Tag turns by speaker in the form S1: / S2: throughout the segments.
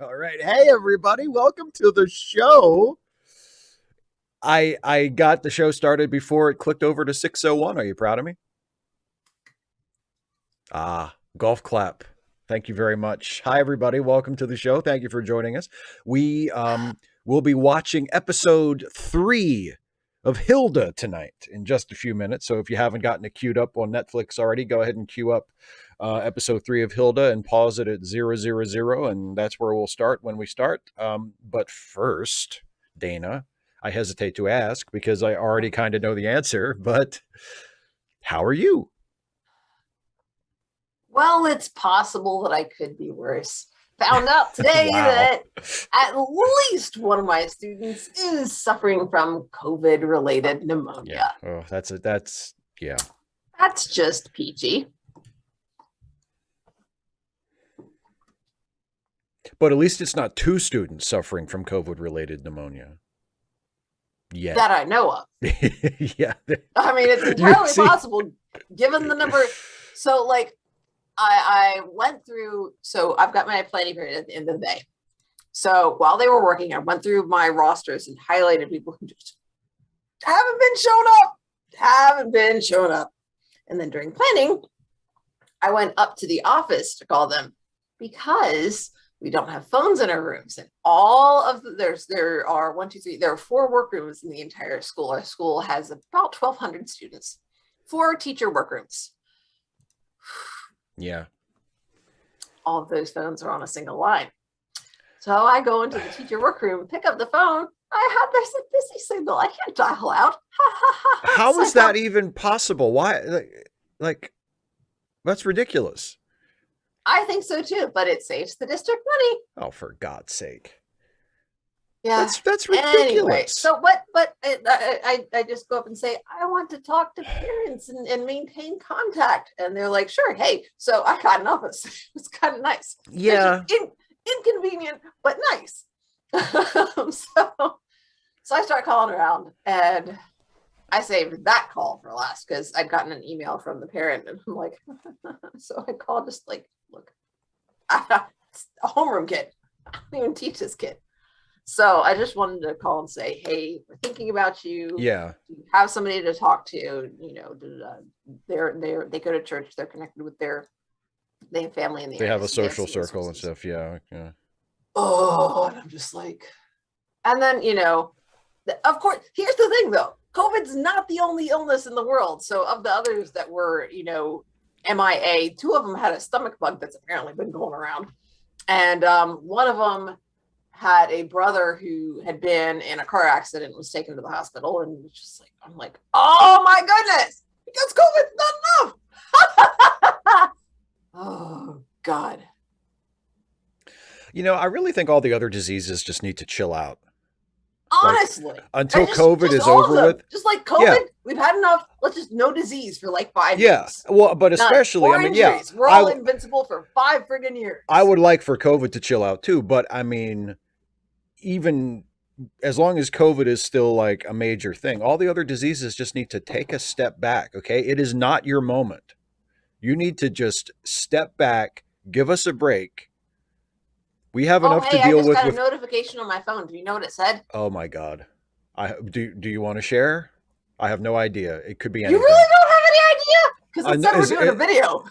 S1: All right. Hey everybody, welcome to the show. I got the show started before it clicked over to 6:01. Are you proud of me? Golf clap. Thank you very much. Hi everybody, welcome to the show. Thank you for joining us. We will be watching episode 3 of Hilda tonight in just a few minutes. So if you haven't gotten it queued up on Netflix already, go ahead and queue up episode 3 of Hilda and pause it at 000, and that's where we'll start when we start. But first, Dana, I hesitate to ask because I already kind of know the answer, but how are you?
S2: Well, it's possible that I could be worse. Found out today
S1: Wow.
S2: that at least one of my students is suffering from COVID related
S1: Yeah.
S2: pneumonia.
S1: Oh, yeah.
S2: That's just peachy.
S1: But at least it's not two students suffering from COVID related pneumonia yet.
S2: That I know of.
S1: Yeah.
S2: I mean, it's
S1: You
S2: entirely
S1: see?
S2: possible given the number. So, like, I went through, so I've got my planning period at the end of the day. So while they were working, I went through my rosters and highlighted people who just haven't been shown up. And then during planning, I went up to the office to call them because we don't have phones in our rooms. And all of there are one, two, three, there are 4 workrooms in the entire school. Our school has about 1,200 students, 4 teacher workrooms.
S1: Yeah.
S2: All of those phones are on a single line. So I go into the teacher workroom, pick up the phone. I have this busy signal. I can't dial out.
S1: How
S2: So
S1: is that even possible? Why? Like, that's ridiculous.
S2: I think so too, but it saves the district money.
S1: Oh, for God's sake.
S2: Yeah.
S1: That's
S2: Anyway,
S1: ridiculous.
S2: so what? But I just go up and say I want to talk to parents and maintain contact, and they're like, sure. Hey, so I got an office. It's kind of nice.
S1: Yeah.
S2: Inconvenient, but nice. So I start calling around, and I saved that call for last because I'd gotten an email from the parent, and I'm like, so I called just like, look, it's a homeroom kid. I don't even teach this kid. So I just wanted to call and say, hey, we're thinking about you.
S1: Yeah.
S2: You have somebody to talk to. You know, they go to church. They're connected with they have family in the
S1: They
S2: area.
S1: have a
S2: So they have
S1: social
S2: some
S1: circle and
S2: resources.
S1: stuff. Yeah. Yeah.
S2: Oh, and I'm just like, and then of course, here's the thing though, COVID's not the only illness in the world. So of the others that were MIA, 2 of them had a stomach bug that's apparently been going around, and one of them had a brother who had been in a car accident and was taken to the hospital, and was just like, I'm like, oh my goodness, because COVID's not enough. Oh God.
S1: I really think all the other diseases just need to chill out. Like,
S2: Honestly,
S1: until
S2: just,
S1: COVID
S2: just
S1: is
S2: all of
S1: over
S2: them.
S1: with.
S2: Just like
S1: Yeah.
S2: COVID, we've had enough. Let's just no disease for like 5
S1: Yeah.
S2: years.
S1: Well, but
S2: None.
S1: especially,
S2: Or
S1: I mean, yeah,
S2: injuries. We're all invincible for 5 friggin' years.
S1: I would like for COVID to chill out too, but I mean, even as long as COVID is still like a major thing, all the other diseases just need to take a step back. Okay. It is not your moment. You need to just step back, give us a break. We have
S2: Oh,
S1: enough to
S2: hey, I
S1: deal
S2: just
S1: with
S2: got a
S1: with
S2: notification on my phone. Do you know what it said?
S1: Oh my God. Do you want to share? I have no idea. It could be
S2: You
S1: anything.
S2: really don't have any idea? Because it said we're
S1: Is
S2: doing a
S1: it,
S2: video.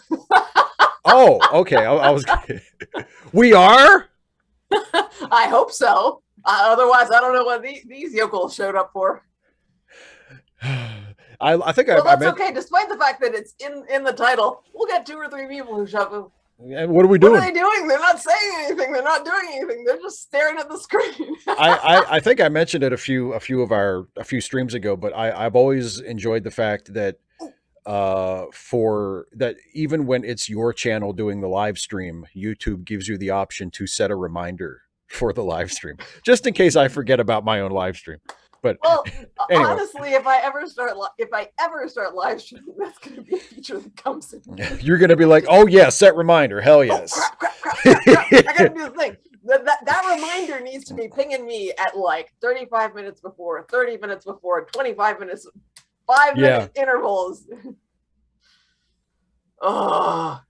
S1: oh, okay. I was. We are.
S2: I hope so. Otherwise, I don't know what these yokels showed up for.
S1: I think
S2: Well,
S1: I
S2: that's
S1: meant.
S2: okay. Despite the fact that it's in the title, we'll get 2 or 3 people who show up.
S1: And what are we
S2: What are
S1: doing?
S2: they doing? They're not saying anything. They're not doing anything. They're just staring at the screen.
S1: I think I mentioned it a few streams ago, but I've always enjoyed the fact that for that even when it's your channel doing the live stream, YouTube gives you the option to set a reminder for the live stream, just in case I forget about my own live stream. But
S2: Well,
S1: anyway,
S2: honestly, if I ever start live streaming, that's going to be a feature that comes in.
S1: you're gonna be like, oh yeah, set reminder, hell yes.
S2: Oh, crap. I got to do the thing. That reminder needs to be pinging me at like 35 minutes before, 30 minutes before, 25 minutes, 5-minute intervals. Oh,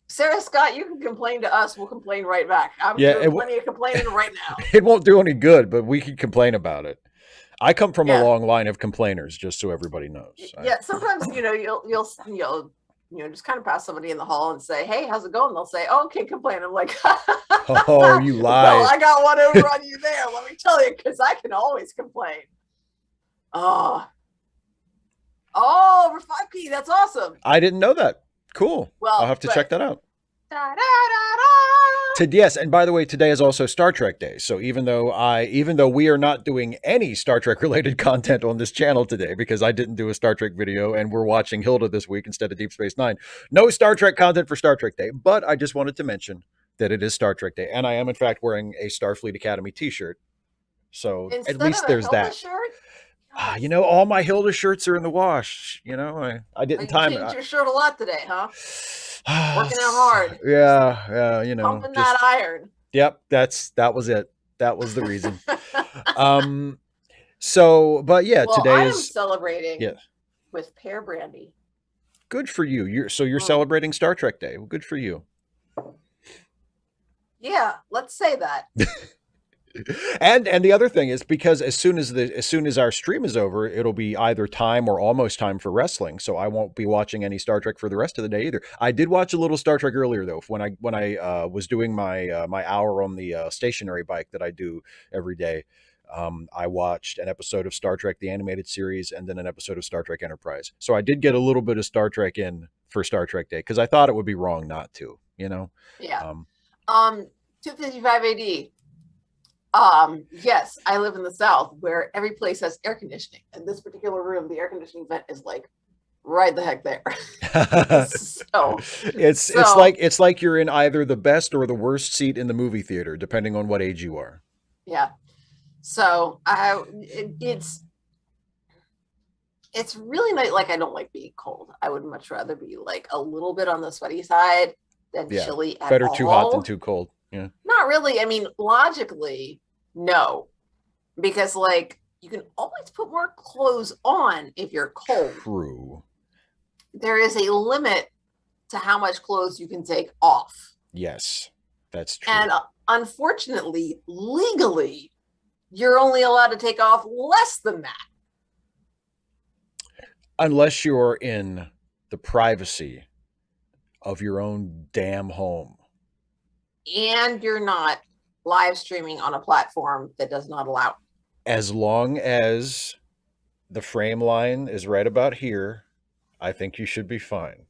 S2: Sarah's Scott, you can complain to us. We'll complain right back. I'm
S1: Yeah,
S2: doing plenty of complaining right now.
S1: it won't do any good, but we can complain about it. I come from a
S2: Yeah.
S1: long line of complainers, just so everybody knows.
S2: Yeah, sometimes you'll just kind of pass somebody in the hall and say, "Hey, how's it going?" They'll say, "Oh, can't complain." I'm like,
S1: Oh, you lie.
S2: Well, I got one over on you there. Let me tell you, because I can always complain. Oh, over 5P. That's awesome.
S1: I didn't know that. Cool.
S2: Well,
S1: I'll have to check that out.
S2: Da, da, da, da.
S1: Yes, and by the way, today is also Star Trek Day. So even though we are not doing any Star Trek related content on this channel today, because I didn't do a Star Trek video and we're watching Hilda this week instead of Deep Space Nine, no Star Trek content for Star Trek Day. But I just wanted to mention that it is Star Trek Day, and I am in fact wearing a Starfleet Academy T-shirt. So
S2: Instead
S1: at least
S2: of a
S1: there's
S2: Hilda
S1: that.
S2: Shirt?
S1: All my Hilda shirts are in the wash. I didn't time it.
S2: You changed your shirt a lot today, huh? Working out hard.
S1: Yeah,
S2: Pumping that iron.
S1: Yep, that was it. That was the reason. But yeah,
S2: well,
S1: today
S2: I am
S1: is
S2: celebrating with pear brandy.
S1: Good for you. You're celebrating Star Trek Day. Well, good for you.
S2: Yeah, let's say that.
S1: And the other thing is, because as soon as our stream is over, it'll be either time or almost time for wrestling. So I won't be watching any Star Trek for the rest of the day either. I did watch a little Star Trek earlier though, when I was doing my my hour on the stationary bike that I do every day. I watched an episode of Star Trek the Animated Series and then an episode of Star Trek Enterprise. So I did get a little bit of Star Trek in for Star Trek Day because I thought it would be wrong not to.
S2: Yeah. 255 AD. Yes, I live in the South where every place has air conditioning. In this particular room, the air conditioning vent is like right the heck there. So
S1: it's like you're in either the best or the worst seat in the movie theater, depending on what age you are.
S2: Yeah. So it's really not like I don't like being cold. I would much rather be like a little bit on the sweaty side than chilly at
S1: better
S2: all.
S1: Too hot than too cold. Yeah.
S2: Not really. I mean, logically, no. Because like you can always put more clothes on if you're cold.
S1: True.
S2: There is a limit to how much clothes you can take off.
S1: Yes, that's true.
S2: And unfortunately, legally, you're only allowed to take off less than that.
S1: Unless you're in the privacy of your own damn home.
S2: And you're not live streaming on a platform that does not allow it.
S1: As long as the frame line is right about here, I think you should be fine.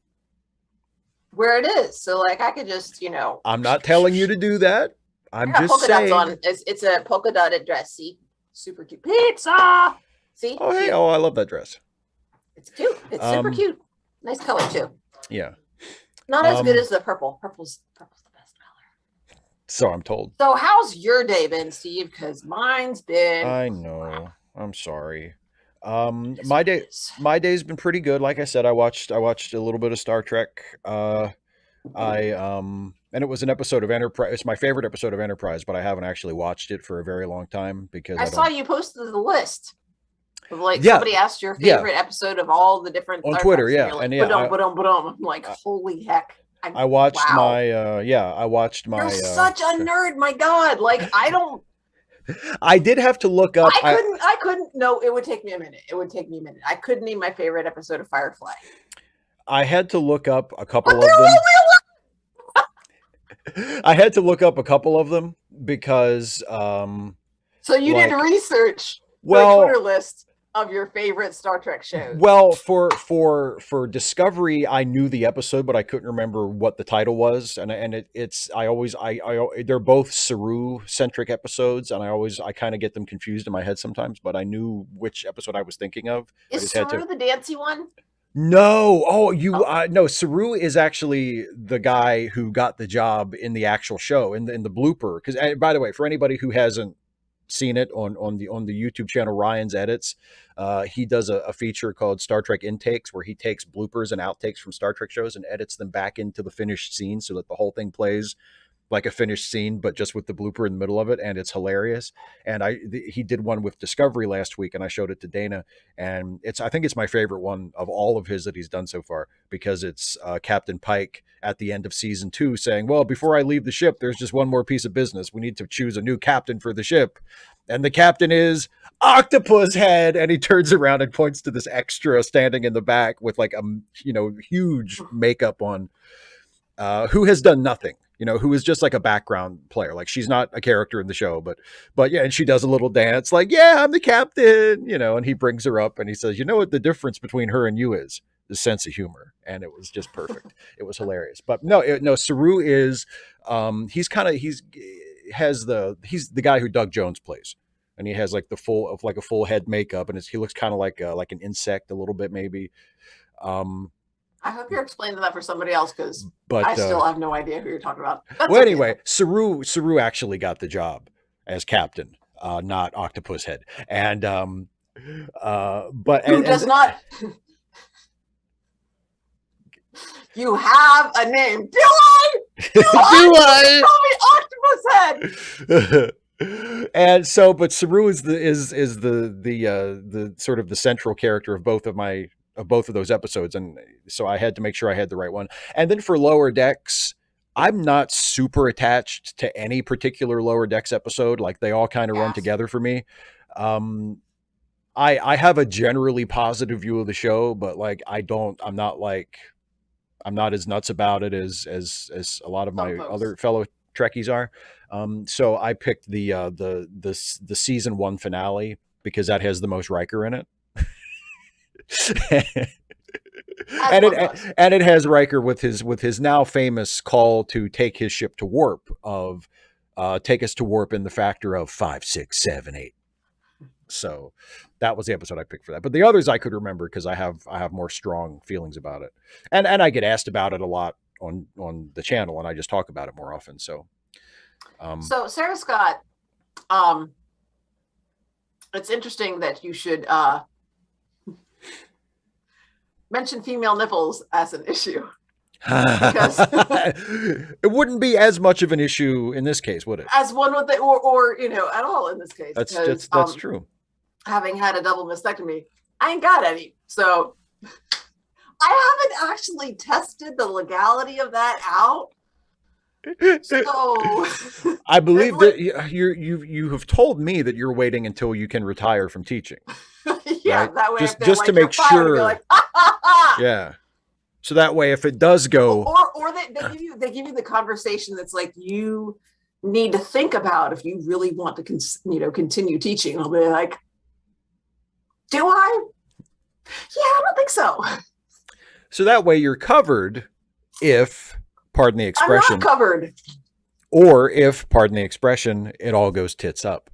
S2: Where it is. So like I could just,
S1: I'm not telling you to do that. I'm just
S2: polka
S1: saying.
S2: Dots on. It's a polka dotted dress. See? Super cute. Pizza! See?
S1: Oh, hey. Oh, I love that dress.
S2: It's cute. It's super cute. Nice color too.
S1: Yeah.
S2: Not as good as the purple. Purple's the best color.
S1: So I'm told.
S2: So how's your day been, Steve? Because mine's been.
S1: I know. I'm sorry. My day's been pretty good. Like I said, I watched a little bit of Star Trek. And it was an episode of Enterprise. It's my favorite episode of Enterprise, but I haven't actually watched it for a very long time because
S2: I saw you posted the list. Somebody asked your favorite episode of all the different
S1: on Twitter,
S2: I'm like, holy heck!
S1: I watched I watched my.
S2: You're such a nerd, my God! Like I don't.
S1: I did have to look up.
S2: I couldn't. No, it would take me a minute. I couldn't name my favorite episode of Firefly.
S1: I had to look up a couple of them. I had to look up a couple of them because.
S2: So you did research.
S1: Well,
S2: Twitter list of your favorite Star Trek shows.
S1: Well, for Discovery, I knew the episode, but I couldn't remember what the title was, and they're both Saru centric episodes, and I kind of get them confused in my head sometimes, but I knew which episode I was thinking of.
S2: Is Saru the dancy one?
S1: No, no. Saru is actually the guy who got the job in the actual show in the blooper. Because by the way, for anybody who hasn't seen it on the YouTube channel Ryan's Edits, he does a feature called Star Trek Intakes where he takes bloopers and outtakes from Star Trek shows and edits them back into the finished scene so that the whole thing plays like a finished scene, but just with the blooper in the middle of it, and it's hilarious. And he did one with Discovery last week, and I showed it to Dana, and I think it's my favorite one of all of his that he's done so far, because it's Captain Pike at the end of season 2 saying, "Well, before I leave the ship, there's just one more piece of business. We need to choose a new captain for the ship, and the captain is Octopus Head." And he turns around and points to this extra standing in the back with like a huge makeup on, who has done nothing, who is just like a background player. Like, she's not a character in the show, but yeah, and she does a little dance like, "Yeah, I'm the captain," and he brings her up and he says, "You know what the difference between her and you is? The sense of humor." And it was just perfect. It was hilarious. But no, Saru is, he's the guy who Doug Jones plays. And he has like a full head makeup, and he looks kind of like an insect a little bit, maybe.
S2: I hope you're explaining that for somebody else, because
S1: But
S2: I still have no idea who you're talking about. That's
S1: well,
S2: okay.
S1: anyway, Saru actually got the job as captain, not Octopus Head. And but
S2: who does not? You have a name. Do I? Do I? Call me Octopus Head.
S1: And so, but Saru is the sort of the central character of both of those episodes, and so I had to make sure I had the right one. And then for Lower Decks, I'm not super attached to any particular Lower Decks episode. Like, they all kind of run together for me. I have a generally positive view of the show, but like I'm not as nuts about it as a lot of my other fellow Trekkies are. So I picked the season 1 finale because that has the most Riker in it. and it has Riker with his now famous call to take his ship to warp of take us to warp in the factor of 5, 6, 7, 8. So that was the episode I picked for that. But the others I could remember because I have more strong feelings about it. And I get asked about it a lot on the channel, and I just talk about it more often. So
S2: so Sarah Scott, it's interesting that you should mention female nipples as an issue. Because
S1: it wouldn't be as much of an issue in this case, would it?
S2: As one would think, or at all in this case.
S1: That's true.
S2: Having had a double mastectomy, I ain't got any. So I haven't actually tested the legality of that out. So
S1: I believe that you have told me that you're waiting until you can retire from teaching.
S2: Yeah,
S1: right?
S2: that way
S1: just to make sure.
S2: Like, ha, ha, ha.
S1: Yeah. So that way, if it does go,
S2: or they give you the conversation that's like, you need to think about if you really want to continue teaching. I'll be like, do I? Yeah, I don't think so.
S1: So that way you're covered if, pardon the expression,
S2: I'm not covered.
S1: Or if, pardon the expression, it all goes tits up.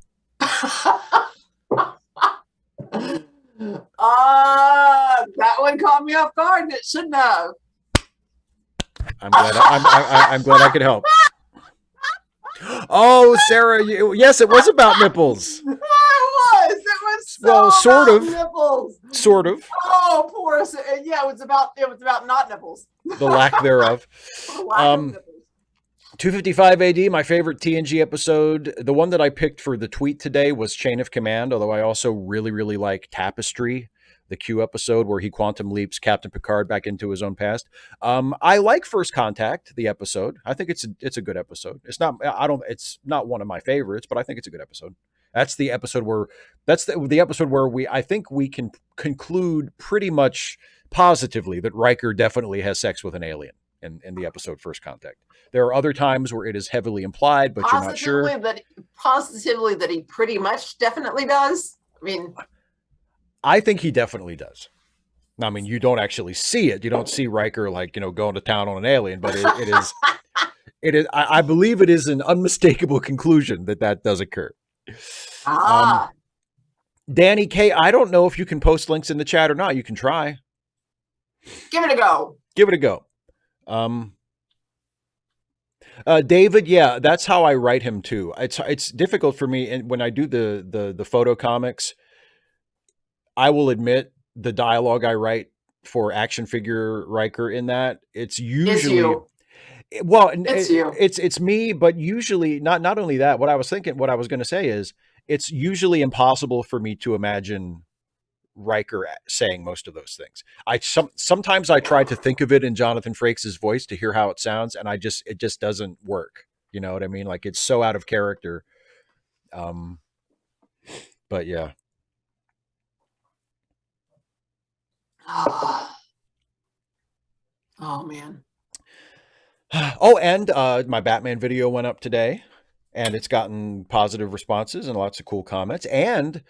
S2: That one caught me off guard, and it shouldn't have.
S1: I'm glad I could help. Oh, Sarah, yes, it was about nipples.
S2: It was
S1: well, sort of
S2: nipples.
S1: Sort of.
S2: Oh, poor. Yeah, it was about not nipples.
S1: The lack thereof.
S2: The lack of nipples.
S1: 255 AD, my favorite TNG episode. The one that I picked for the tweet today was Chain of Command, although I also really, really like Tapestry, the Q episode where he quantum leaps Captain Picard back into his own past. I like First Contact, the episode. I think it's a good episode. It's not one of my favorites, but I think it's a good episode. That's the episode where I think we can conclude pretty much positively that Riker definitely has sex with an alien in the episode First Contact. There are other times where it is heavily implied, but you're not sure.
S2: Positively that he pretty much definitely does. I mean,
S1: I think he definitely does. I mean, you don't actually see it. You don't see Riker going to town on an alien, but it is. I believe it is an unmistakable conclusion that does occur. Danny K, I don't know if you can post links in the chat or not. You can try.
S2: Give it a go.
S1: Give it a go. David, yeah, that's how I write him too. It's difficult for me, and when I do the photo comics, I will admit the dialogue I write for action figure Riker in that it's usually Well,
S2: It's you.
S1: it's me, but usually not only that. What I was going to say is, it's usually impossible for me to imagine Riker saying most of those things. Sometimes I try to think of it in Jonathan Frakes' voice to hear how it sounds, and it just doesn't work. You know what I mean? Like, it's so out of character. Um, but yeah.
S2: Oh man.
S1: Oh, and my Batman video went up today, and it's gotten positive responses and lots of cool comments. And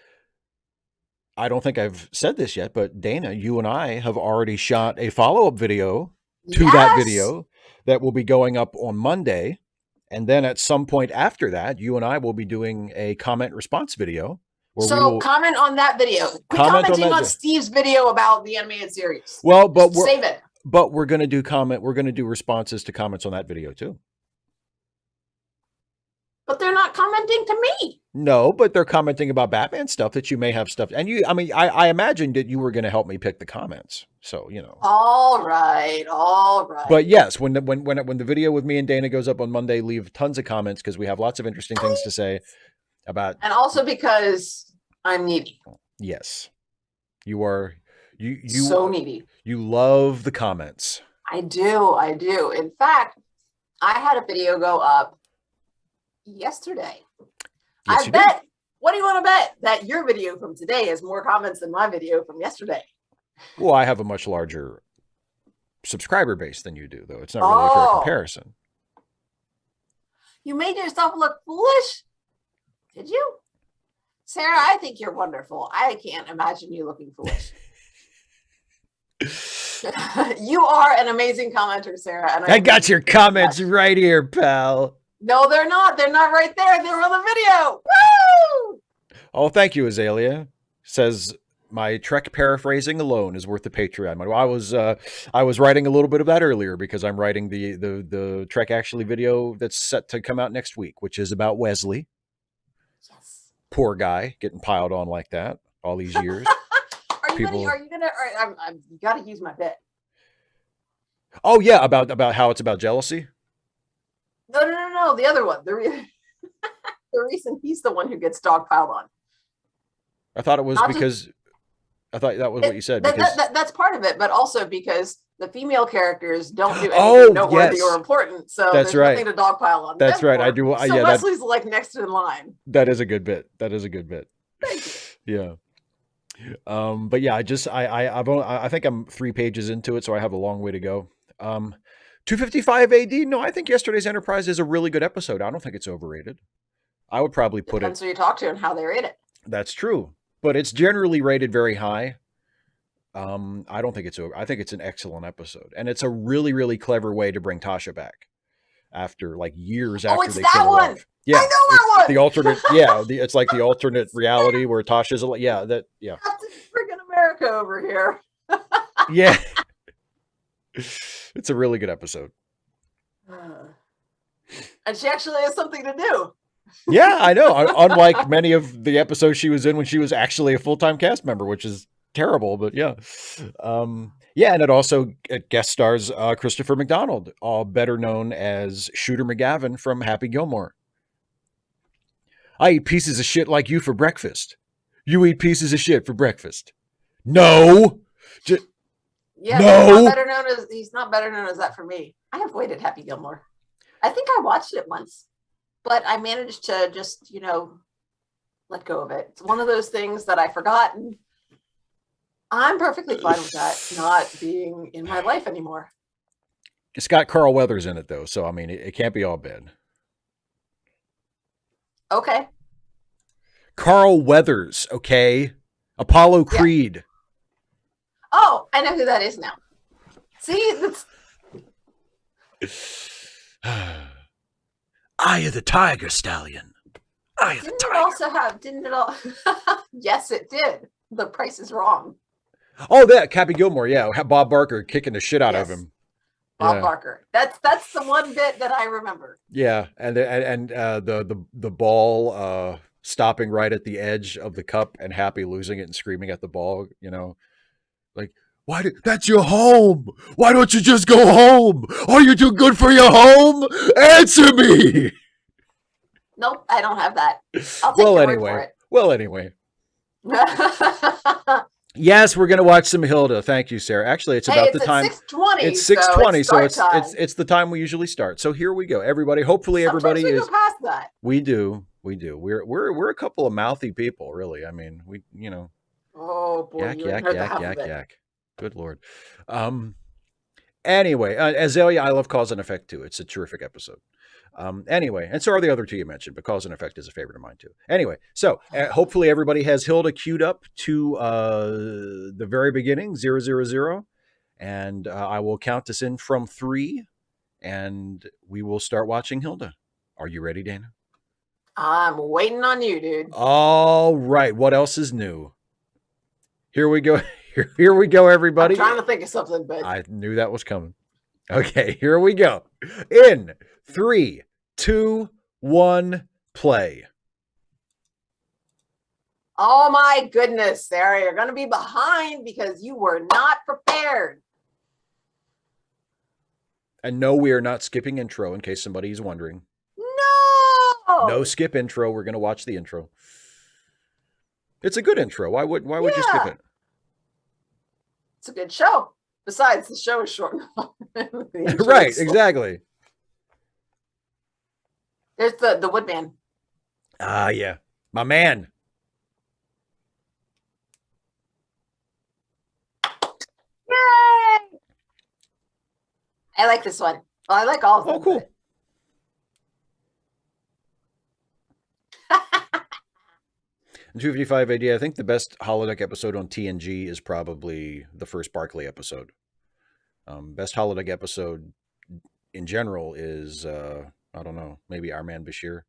S1: I don't think I've said this yet, but Dana, you and I have already shot a follow-up video to that
S2: Yes.
S1: video that will be going up on Monday. And then at some point after that, you and I will be doing a comment response video where we
S2: So
S1: will
S2: comment on that video. Quit
S1: comment on
S2: commenting on
S1: that.
S2: Steve's video about the animated series.
S1: Well, but
S2: Save it.
S1: we're going to do we're going to do responses to comments on that video too.
S2: But they're not commenting to me.
S1: No, but they're commenting about Batman stuff that you may have stuff. And I mean, I imagined that you were going to help me pick the comments. So, you know.
S2: All right.
S1: But yes, when the video with me and Dana goes up on Monday, leave tons of comments because we have lots of interesting things to say about.
S2: And also because I'm needy.
S1: Yes. You are you
S2: so needy.
S1: You love the comments.
S2: I do. In fact, I had a video go up yesterday.
S1: Yes,
S2: I bet. What do you want to bet? That your video from today has more comments than my video from yesterday.
S1: Well, I have a much larger subscriber base than you do, though. It's not really a fair comparison.
S2: You made yourself look foolish? Did you? Sarah, I think you're wonderful. I can't imagine you looking foolish. You are an amazing commenter, Sarah. And
S1: I got your comments right here, pal.
S2: No, they're not. They're not right there. They're on the video. Woo!
S1: Oh, thank you, Azalea. Says my Trek paraphrasing alone is worth the Patreon money. Well, I was writing a little bit of that earlier because I'm writing the Trek Actually video that's set to come out next week, which is about Wesley.
S2: Yes.
S1: Poor guy getting piled on like that all these years.
S2: Are you gonna? You got to use my bit.
S1: Oh yeah, about how it's about jealousy.
S2: No. The other one. The reason he's the one who gets dogpiled on.
S1: I thought it was because I thought that was what you said.
S2: That's part of it, but also because the female characters don't do anything noteworthy or important, so there's nothing to dogpile on.
S1: That's right. I do.
S2: So Wesley's like next in line.
S1: That is a good bit.
S2: Thank you.
S1: Yeah. But yeah, I think I'm 3 pages into it, so I have a long way to go. 255 AD. No, I think yesterday's Enterprise is a really good episode. I don't think it's overrated. I would probably put
S2: Depends who you talk to and how they rate it.
S1: That's true, but it's generally rated very high. I don't think it's over. I think it's an excellent episode, and it's a really, really clever way to bring Tasha back after like years after
S2: it's
S1: they
S2: that
S1: kill her
S2: one.
S1: off. Yeah,
S2: I know that one.
S1: The alternate. Yeah, it's like the alternate reality where Tasha's. Yeah, that. Yeah.
S2: Captain friggin' America over here.
S1: Yeah. It's a really good episode.
S2: And she actually has something to do.
S1: Yeah, I know. Unlike many of the episodes she was in when she was actually a full-time cast member, which is terrible, but yeah. Yeah, and it guest stars Christopher McDonald, better known as Shooter McGavin from Happy Gilmore. I eat pieces of shit like you for breakfast. You eat pieces of shit for breakfast. No.
S2: Yeah,
S1: no.
S2: He's not better known as that for me. I avoided Happy Gilmore. I think I watched it once, but I managed to just, let go of it. It's one of those things that I forgot, and I'm perfectly fine with that not being in my life anymore.
S1: It's got Carl Weathers in it, though, so I mean, it can't be all bad.
S2: Okay.
S1: Carl Weathers, okay? Apollo Creed. Yeah.
S2: Oh, I know who that is now. See, that's...
S1: Eye of the Tiger, Stallion. Eye of the Tiger.
S2: Didn't it all? Yes, it did. The Price is Wrong.
S1: Oh, that Happy Gilmore, yeah. Bob Barker kicking the shit out of him.
S2: Bob Barker. That's the one bit that I remember.
S1: Yeah, and the ball stopping right at the edge of the cup and Happy losing it and screaming at the ball, like, That's your home. Why don't you just go home? Are you too good for your home? Answer me.
S2: Nope, I don't have that. I'll take your word for it.
S1: Well, anyway. Yes, we're gonna watch some Hilda. Thank you, Sarah. Actually, it's about the time.
S2: 6:20.
S1: It's 6:20, so
S2: it's
S1: it's the time we usually start. So here we go, everybody. Hopefully, everybody
S2: Sometimes we go past that.
S1: We do. We're a couple of mouthy people, really. I mean,
S2: Oh boy,
S1: yak. Good Lord. Anyway, Azalea, I love Cause and Effect too. It's a terrific episode. Anyway, and so are the other two you mentioned, but Cause and Effect is a favorite of mine too. Anyway, so hopefully everybody has Hilda queued up to the very beginning, 000, and I will count us in from 3, and we will start watching Hilda. Are you ready, Dana?
S2: I'm waiting on you, dude.
S1: All right. What else is new? Here we go. Here we go, everybody.
S2: I'm trying to think of something, but
S1: I knew that was coming. Okay, here we go. In 3, 2, 1, play.
S2: Oh my goodness, Sarah, you're going to be behind because you were not prepared.
S1: And no, we are not skipping intro in case somebody is wondering. No skip intro. We're going to watch the intro. It's a good intro. Why would you skip it?
S2: It's a good show. Besides, the show is short.
S1: Right, exactly.
S2: There's the Woodman.
S1: Ah, yeah. My man.
S2: Yay! I like this one. Well, I like all of them.
S1: Oh, cool. In 255 AD, I think the best holodeck episode on TNG is probably the first Barclay episode. Best holodeck episode in general is, I don't know, maybe Our Man Bashir.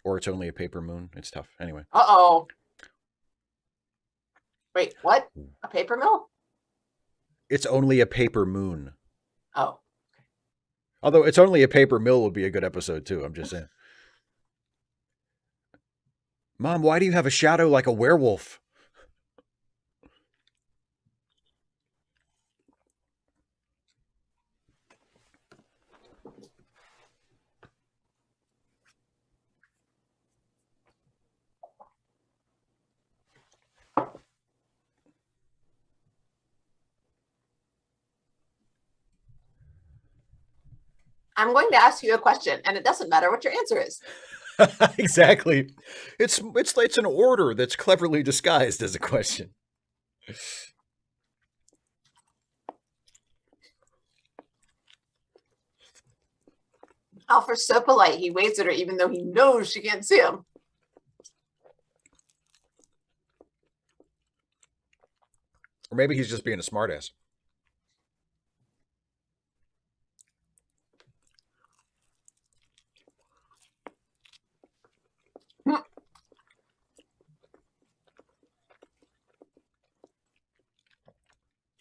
S1: Or It's Only a Paper Moon. It's tough. Anyway.
S2: Uh-oh. Wait, what? A paper mill?
S1: It's Only a Paper Moon.
S2: Oh.
S1: Although It's Only a Paper Mill would be a good episode, too. I'm just saying. Mom, why do you have a shadow like a werewolf?
S2: I'm going to ask you a question, and it doesn't matter what your answer is.
S1: Exactly. It's an order that's cleverly disguised as a question.
S2: Alfred's so polite. He waves at her even though he knows she can't see him.
S1: Or maybe he's just being a smartass.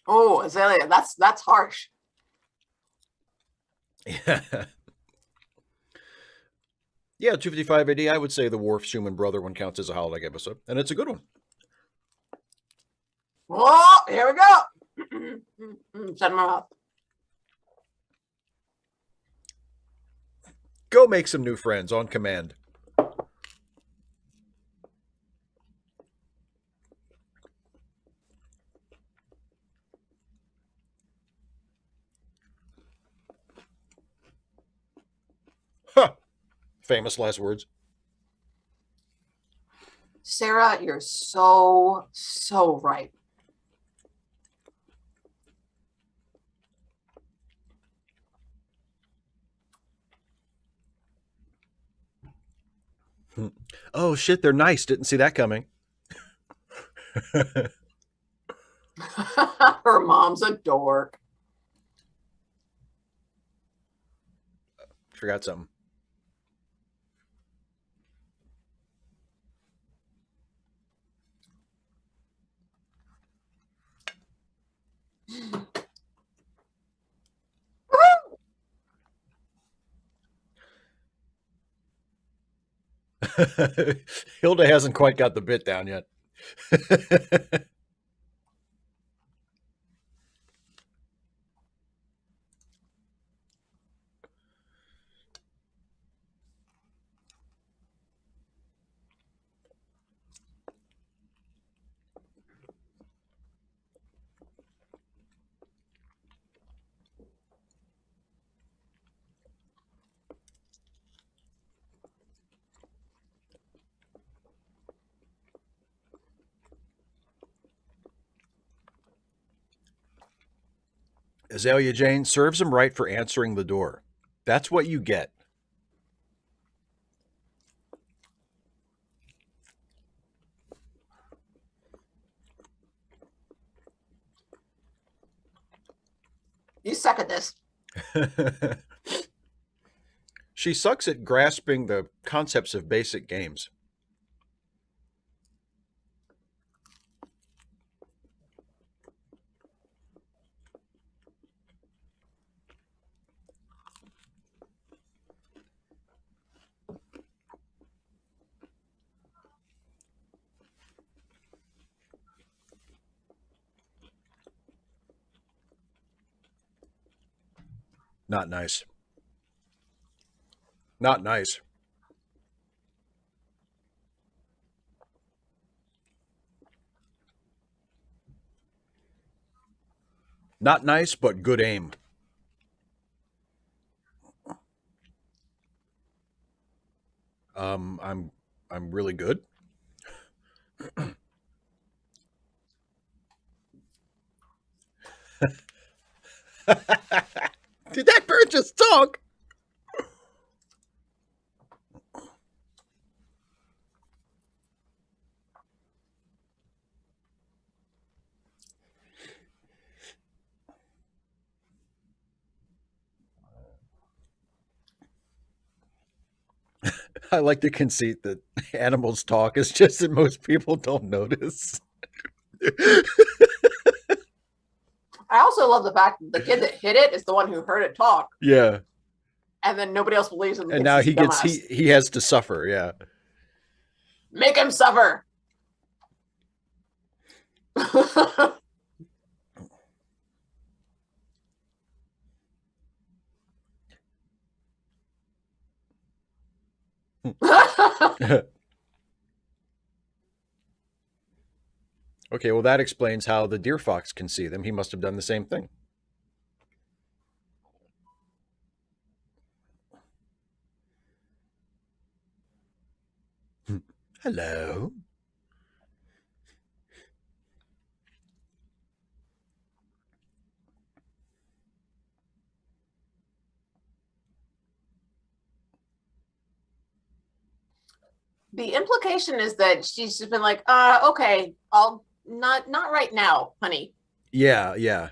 S2: Oh, Azalea, that's harsh.
S1: Yeah. Yeah, 255 AD, I would say the Worf Schumann brother one counts as a holodeck episode, and it's a good one.
S2: Oh, here we go. Shut my mouth.
S1: Go make some new friends on command. Huh. Famous last words.
S2: Sarah, you're so right.
S1: Oh, shit, they're nice. Didn't see that coming.
S2: Her mom's a dork.
S1: Forgot something. Hilda hasn't quite got the bit down yet. Azalea Jane serves him right for answering the door. That's what you get.
S2: You suck at this.
S1: She sucks at grasping the concepts of basic games. Not nice. Not nice. Not nice, but good aim. I'm really good. Did that bird just talk? I like the conceit that animals talk. It's just that most people don't notice.
S2: I also love the fact that the kid that hit it is the one who heard it talk,
S1: Yeah.
S2: and then nobody else believes him.
S1: And now he has to suffer. Yeah.
S2: Make him suffer.
S1: Okay, well, that explains how the deer fox can see them. He must have done the same thing. Hello.
S2: The implication is that she's just been like, okay, I'll not right now, honey.
S1: Yeah, yeah.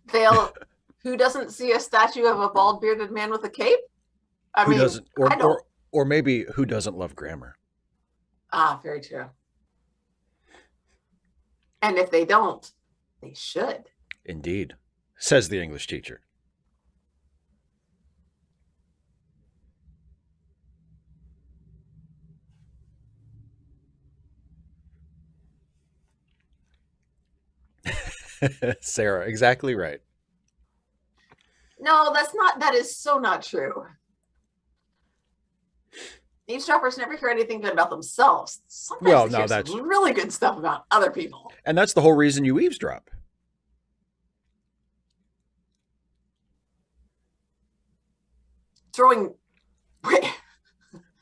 S2: Vale, who doesn't see a statue of a bald bearded man with a cape? I
S1: Who
S2: mean,
S1: doesn't,
S2: I don't.
S1: or maybe who doesn't love grammar?
S2: Very true. And if they don't, they should.
S1: Indeed, says the English teacher. Sarah, exactly right.
S2: No, that is so not true. Eavesdroppers never hear anything good about themselves. Sometimes they hear some really good stuff about other people.
S1: And that's the whole reason you eavesdrop.
S2: Throwing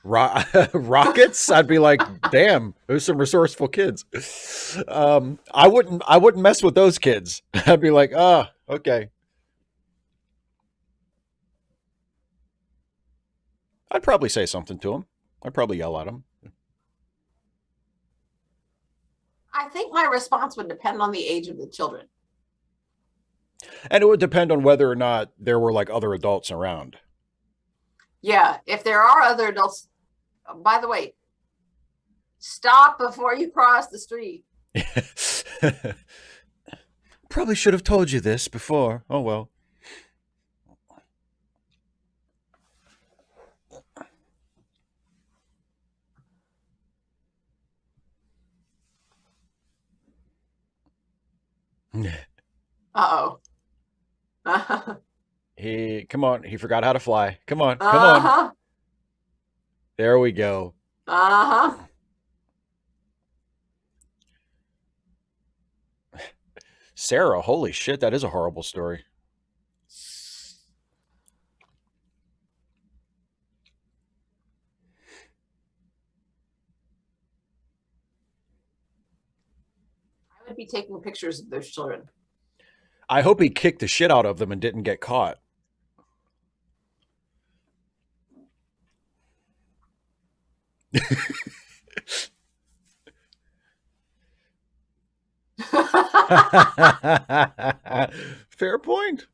S1: rockets, I'd be like, damn, those some resourceful kids. I wouldn't mess with those kids. I'd be like, ah, okay. I'd probably say something to them. I'd probably yell at them.
S2: I think my response would depend on the age of the children.
S1: And it would depend on whether or not there were like other adults around.
S2: Yeah, if there are other adults, by the way, stop before you cross the street.
S1: Probably should have told you this before. Oh well.
S2: Uh-oh. Uh-huh.
S1: Come on, he forgot how to fly. Come on, come on.
S2: Uh-huh.
S1: There we go.
S2: Uh-huh.
S1: Sarah, holy shit, that is a horrible story.
S2: I would be taking pictures of those children.
S1: I hope he kicked the shit out of them and didn't get caught. Fair point.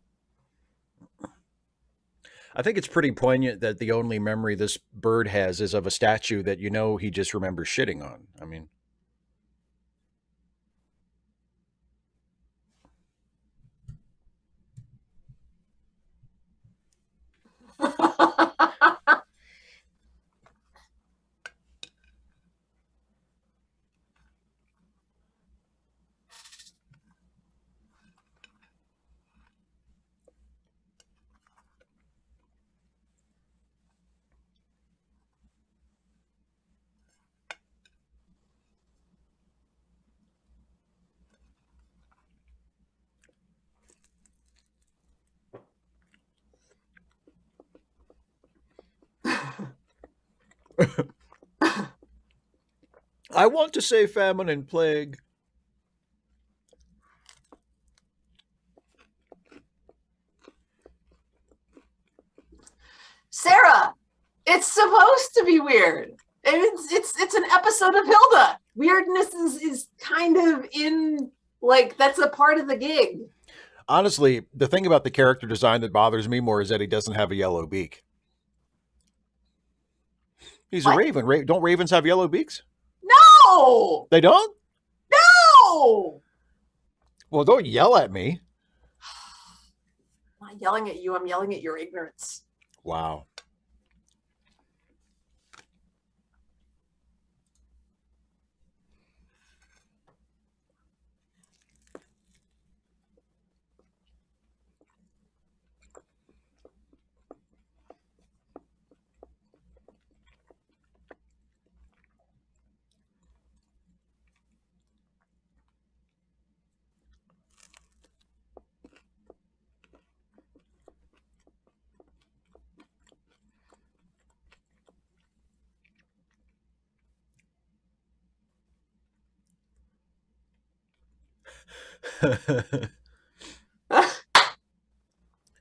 S1: I think it's pretty poignant that the only memory this bird has is of a statue that you know he just remembers shitting on. I mean, I want to say famine and plague.
S2: Sarah, it's supposed to be weird. It's an episode of Hilda. Weirdness is kind of in, like, that's a part of the gig.
S1: Honestly, the thing about the character design that bothers me more is that he doesn't have a yellow beak. He's a
S2: What?
S1: raven. Don't ravens have yellow beaks?
S2: No!
S1: They don't?
S2: No!
S1: Well, don't yell at me.
S2: I'm not yelling at you, I'm yelling at your ignorance.
S1: Wow.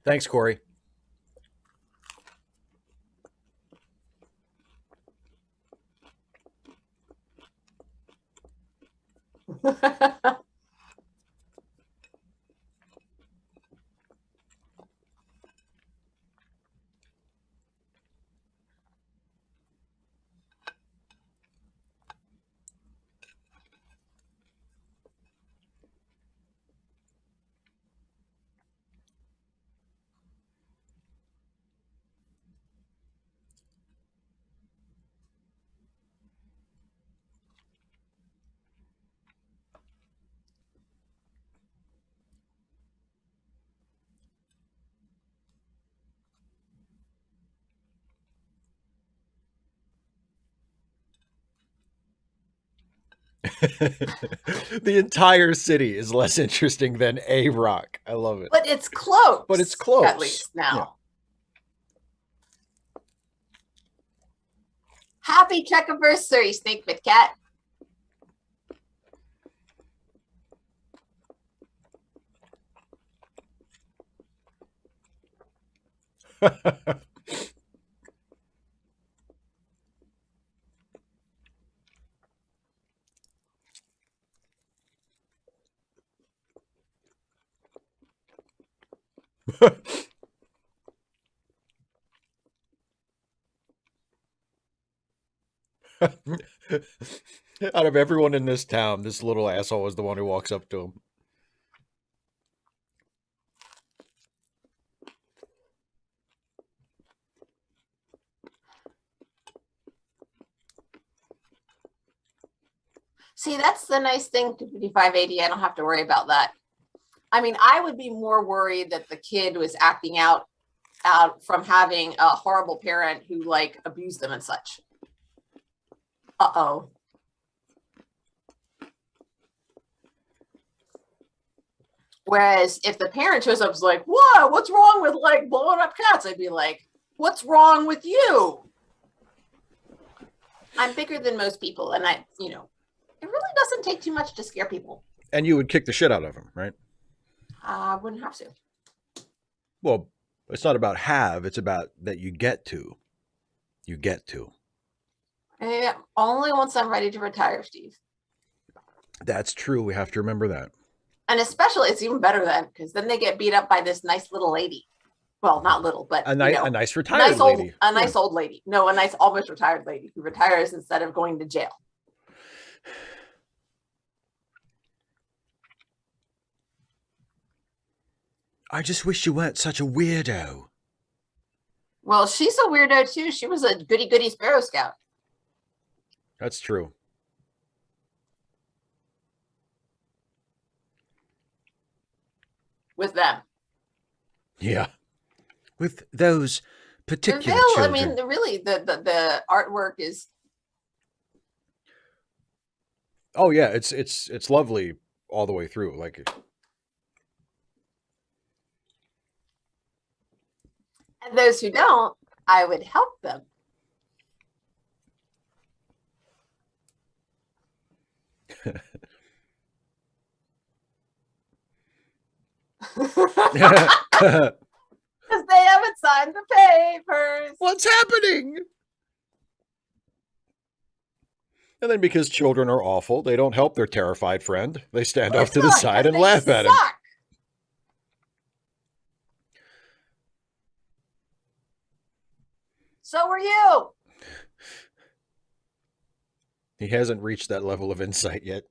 S1: Thanks, Corey. The entire city is less interesting than a rock. I love it.
S2: But it's close.
S1: But it's close.
S2: At least now. Happy Trekiversary, Snake Pit Cat.
S1: Out of everyone in this town, this little asshole is the one who walks up to him.
S2: See, that's the nice thing to 5580. I don't have to worry about that. I mean, I would be more worried that the kid was acting out from having a horrible parent who like abused them and such. Uh-oh. Whereas if the parent shows up is like, what? What's wrong with like blowing up cats? I'd be like, what's wrong with you? I'm bigger than most people, and it really doesn't take too much to scare people.
S1: And you would kick the shit out of him, right?
S2: I wouldn't have to.
S1: Well, it's not about have, it's about that you get to. You get to.
S2: Only once I'm ready to retire, Steve.
S1: That's true. We have to remember that.
S2: And especially, it's even better then, because then they get beat up by this nice little lady. Well, not little, but
S1: a nice retired lady.
S2: A nice old lady. No, a nice almost retired lady who retires instead of going to jail.
S1: I just wish you weren't such a weirdo.
S2: Well, she's a weirdo too. She was a goody-goody Sparrow Scout.
S1: That's true.
S2: With them.
S1: Yeah. With those particular children.
S2: I mean, really, the artwork is.
S1: Oh yeah, it's lovely all the way through. Like.
S2: And those who don't, I would help them. Because they haven't signed the papers.
S1: What's happening? And then because children are awful, they don't help their terrified friend. They stand off to the side and laugh at him.
S2: So are you.
S1: He hasn't reached that level of insight yet.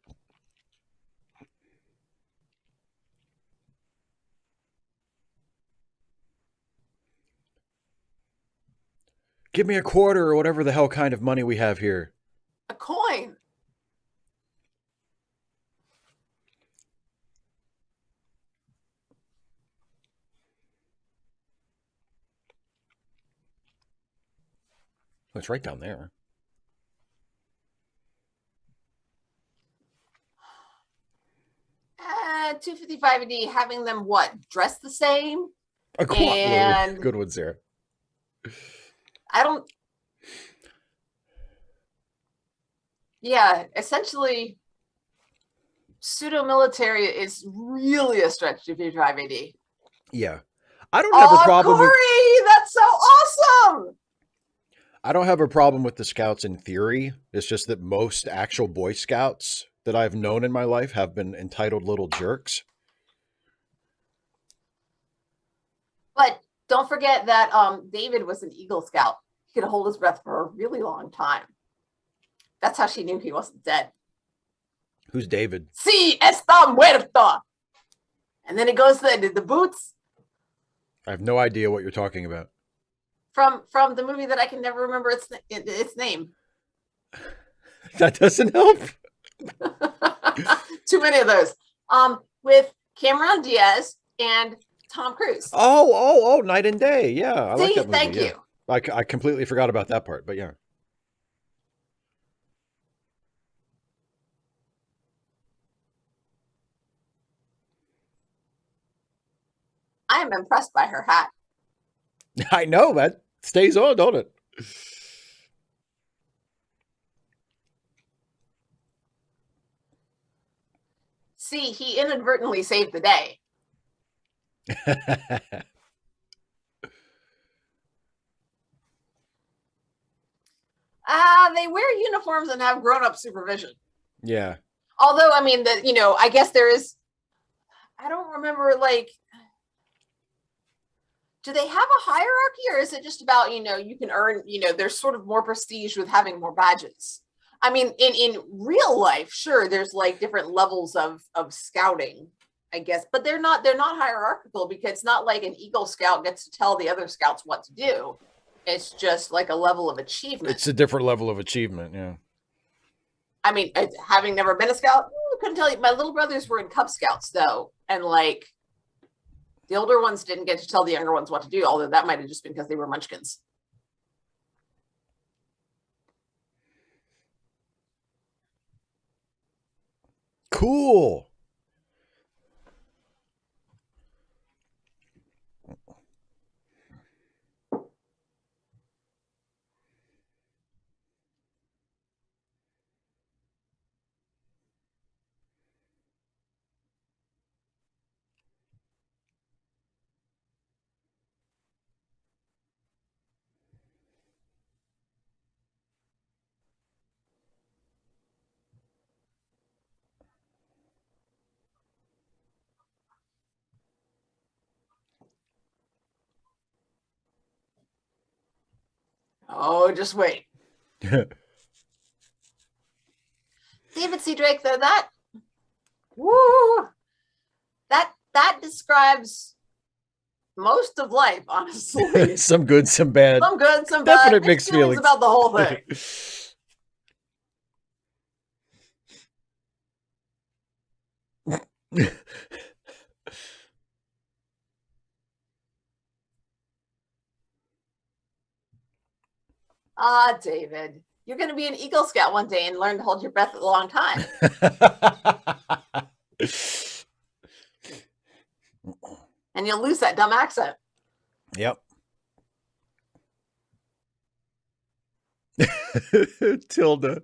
S1: Give me a quarter or whatever the hell kind of money we have here.
S2: A coin.
S1: It's right down there.
S2: $255 having them what? Dress the same?
S1: And good one, Sarah.
S2: Yeah, essentially, pseudo-military is really a stretch to 5580.
S1: Yeah. I don't have a problem
S2: Corey, that's so awesome!
S1: I don't have a problem with the Scouts in theory. It's just that most actual Boy Scouts that I've known in my life have been entitled little jerks.
S2: But don't forget that David was an Eagle Scout. He could hold his breath for a really long time. That's how she knew he wasn't dead.
S1: Who's David?
S2: Si está muerto. And then it goes to the boots.
S1: I have no idea what you're talking about.
S2: From the movie that I can never remember its name.
S1: That doesn't help.
S2: Too many of those. With Cameron Diaz and Tom Cruise.
S1: Oh, Night and Day. Yeah, I like that movie.
S2: Thank you.
S1: I completely forgot about that part, but yeah.
S2: I am impressed by her hat.
S1: I know, that stays on, don't it?
S2: See, he inadvertently saved the day. They wear uniforms and have grown-up supervision.
S1: Yeah.
S2: Although, I mean, I guess there is. I don't remember, like, do they have a hierarchy, or is it just about, you can earn, there's sort of more prestige with having more badges? I mean, in real life, sure, there's like different levels of scouting, I guess, but they're not hierarchical, because it's not like an Eagle Scout gets to tell the other scouts what to do. It's just like a level of achievement.
S1: It's a different level of achievement, yeah.
S2: I mean, having never been a scout, I couldn't tell you. My little brothers were in Cub Scouts, though, and like the older ones didn't get to tell the younger ones what to do, although that might have just been because they were munchkins.
S1: Cool.
S2: Oh, just wait. David C. Drake, though, that describes most of life, honestly.
S1: Some good, some bad.
S2: Some good, some
S1: Definite
S2: bad.
S1: mixed feelings
S2: about the whole thing. David, you're going to be an Eagle Scout one day and learn to hold your breath a long time. And you'll lose that dumb accent.
S1: Yep. Tilda.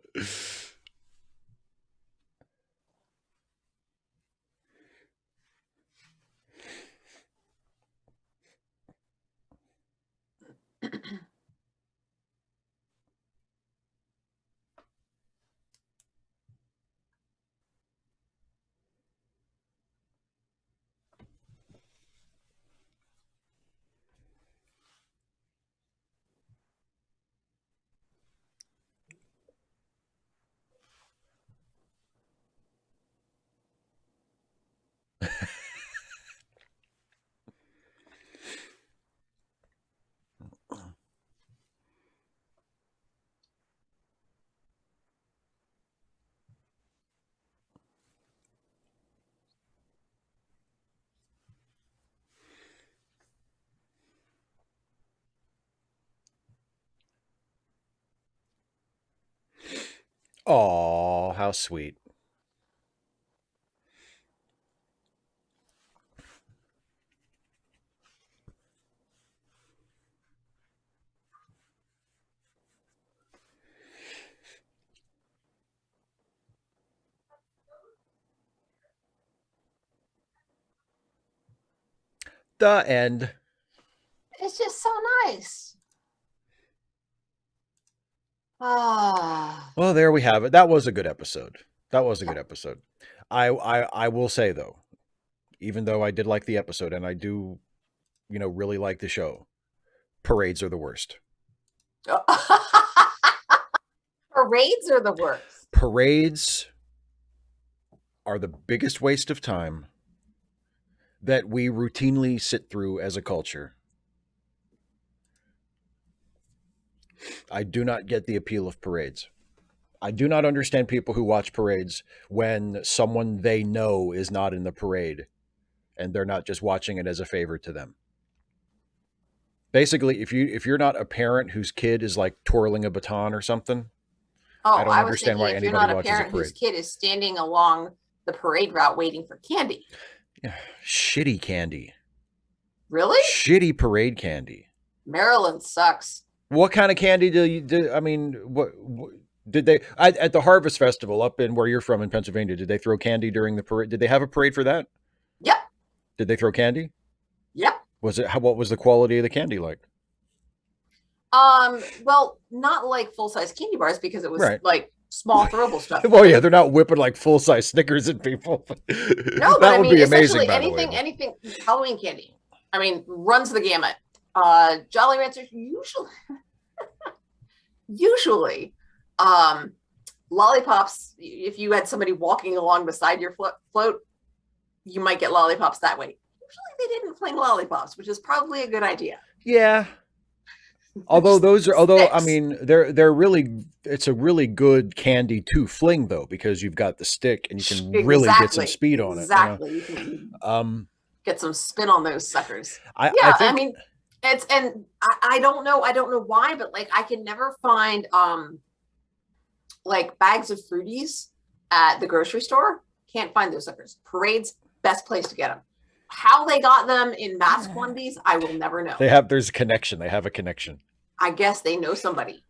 S1: Oh, how sweet. The end.
S2: It's just so nice.
S1: Well, there we have it. That was a good episode. That was a good episode. I will say, though, even though I did like the episode and I do, really like the show, parades are the worst.
S2: Parades are the worst.
S1: Parades are the biggest waste of time that we routinely sit through as a culture. I do not get the appeal of parades. I do not understand people who watch parades when someone they know is not in the parade and they're not just watching it as a favor to them. Basically, if you're not a parent whose kid is like twirling a baton or something, I don't understand why anybody watches a parade.
S2: If you're not a parent whose kid is standing along the parade route waiting for candy.
S1: Yeah, shitty candy.
S2: Really?
S1: Shitty parade candy.
S2: Maryland sucks.
S1: What kind of candy do you do? I mean, what Did they at the Harvest Festival up in where you're from in Pennsylvania? Did they throw candy during the parade? Did they have a parade for that?
S2: Yep.
S1: Did they throw candy?
S2: Yep.
S1: Was it what was the quality of the candy like?
S2: Well, not like full size candy bars because it was
S1: Right.
S2: like small throwable stuff.
S1: Well, yeah, they're not whipping like full size Snickers at people.
S2: No, but
S1: That
S2: I
S1: would
S2: mean,
S1: be amazing.
S2: essentially
S1: By the way,
S2: anything Halloween candy. I mean, runs the gamut. Jolly Ranchers usually, lollipops. If you had somebody walking along beside your float, you might get lollipops that way. Usually, they didn't fling lollipops, which is probably a good idea.
S1: yeah. Although I mean they're really it's a really good candy to fling though because you've got the stick and you can really get some speed on it.
S2: Exactly. You can get some spin on those suckers. I mean it's and I don't know why, but like I can never find like bags of fruities at the grocery store. Can't find those suckers. Parade's best place to get them. How they got them in mass quantities, I will never know.
S1: There's a connection. They have a connection.
S2: I guess they know somebody.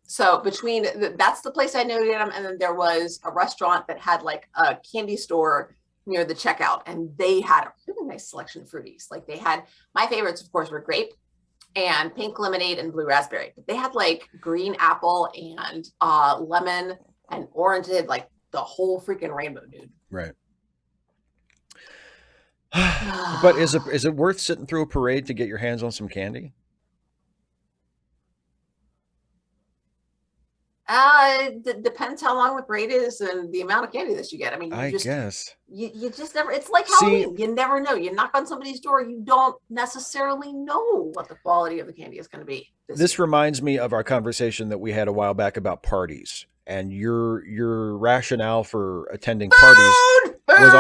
S2: So that's the place I know to get them. And then there was a restaurant that had like a candy store near the checkout, and they had a really nice selection of fruities. Like they had, my favorites, of course, were grape and pink lemonade and blue raspberry. But they had like green apple and lemon and orange. They had like the whole freaking rainbow, dude.
S1: Right. But is it worth sitting through a parade to get your hands on some candy?
S2: It depends how long the parade is and the amount of candy that you get. I mean,
S1: I guess
S2: you just never. It's like Halloween. You never know. You knock on somebody's door, you don't necessarily know what the quality of the candy is going to be.
S1: This reminds me of our conversation that we had a while back about parties. And your rationale for attending parties was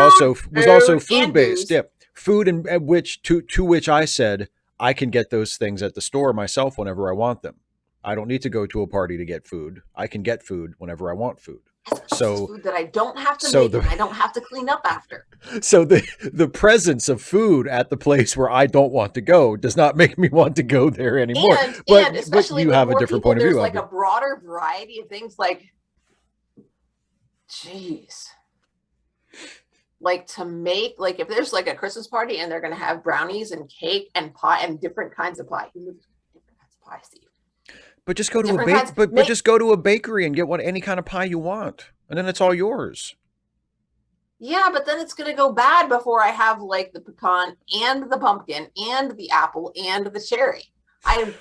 S1: also food based. Yeah, food and which to which I said I can get those things at the store myself whenever I want them. I don't need to go to a party to get food. I can get food whenever I want food. So
S2: food that I don't have to make and I don't have to clean up after.
S1: So the presence of food at the place where I don't want to go does not make me want to go there anymore.
S2: And especially
S1: you have a different point of view.
S2: There's like a broader variety of things like. Jeez. Like to make, like if there's like a Christmas party and they're going to have brownies and cake and pie and different kinds of pie. Different kinds of pie, Steve.
S1: But just go to just go to a bakery and get any kind of pie you want. And then it's all yours.
S2: Yeah, but then it's going to go bad before I have like the pecan and the pumpkin and the apple and the cherry. I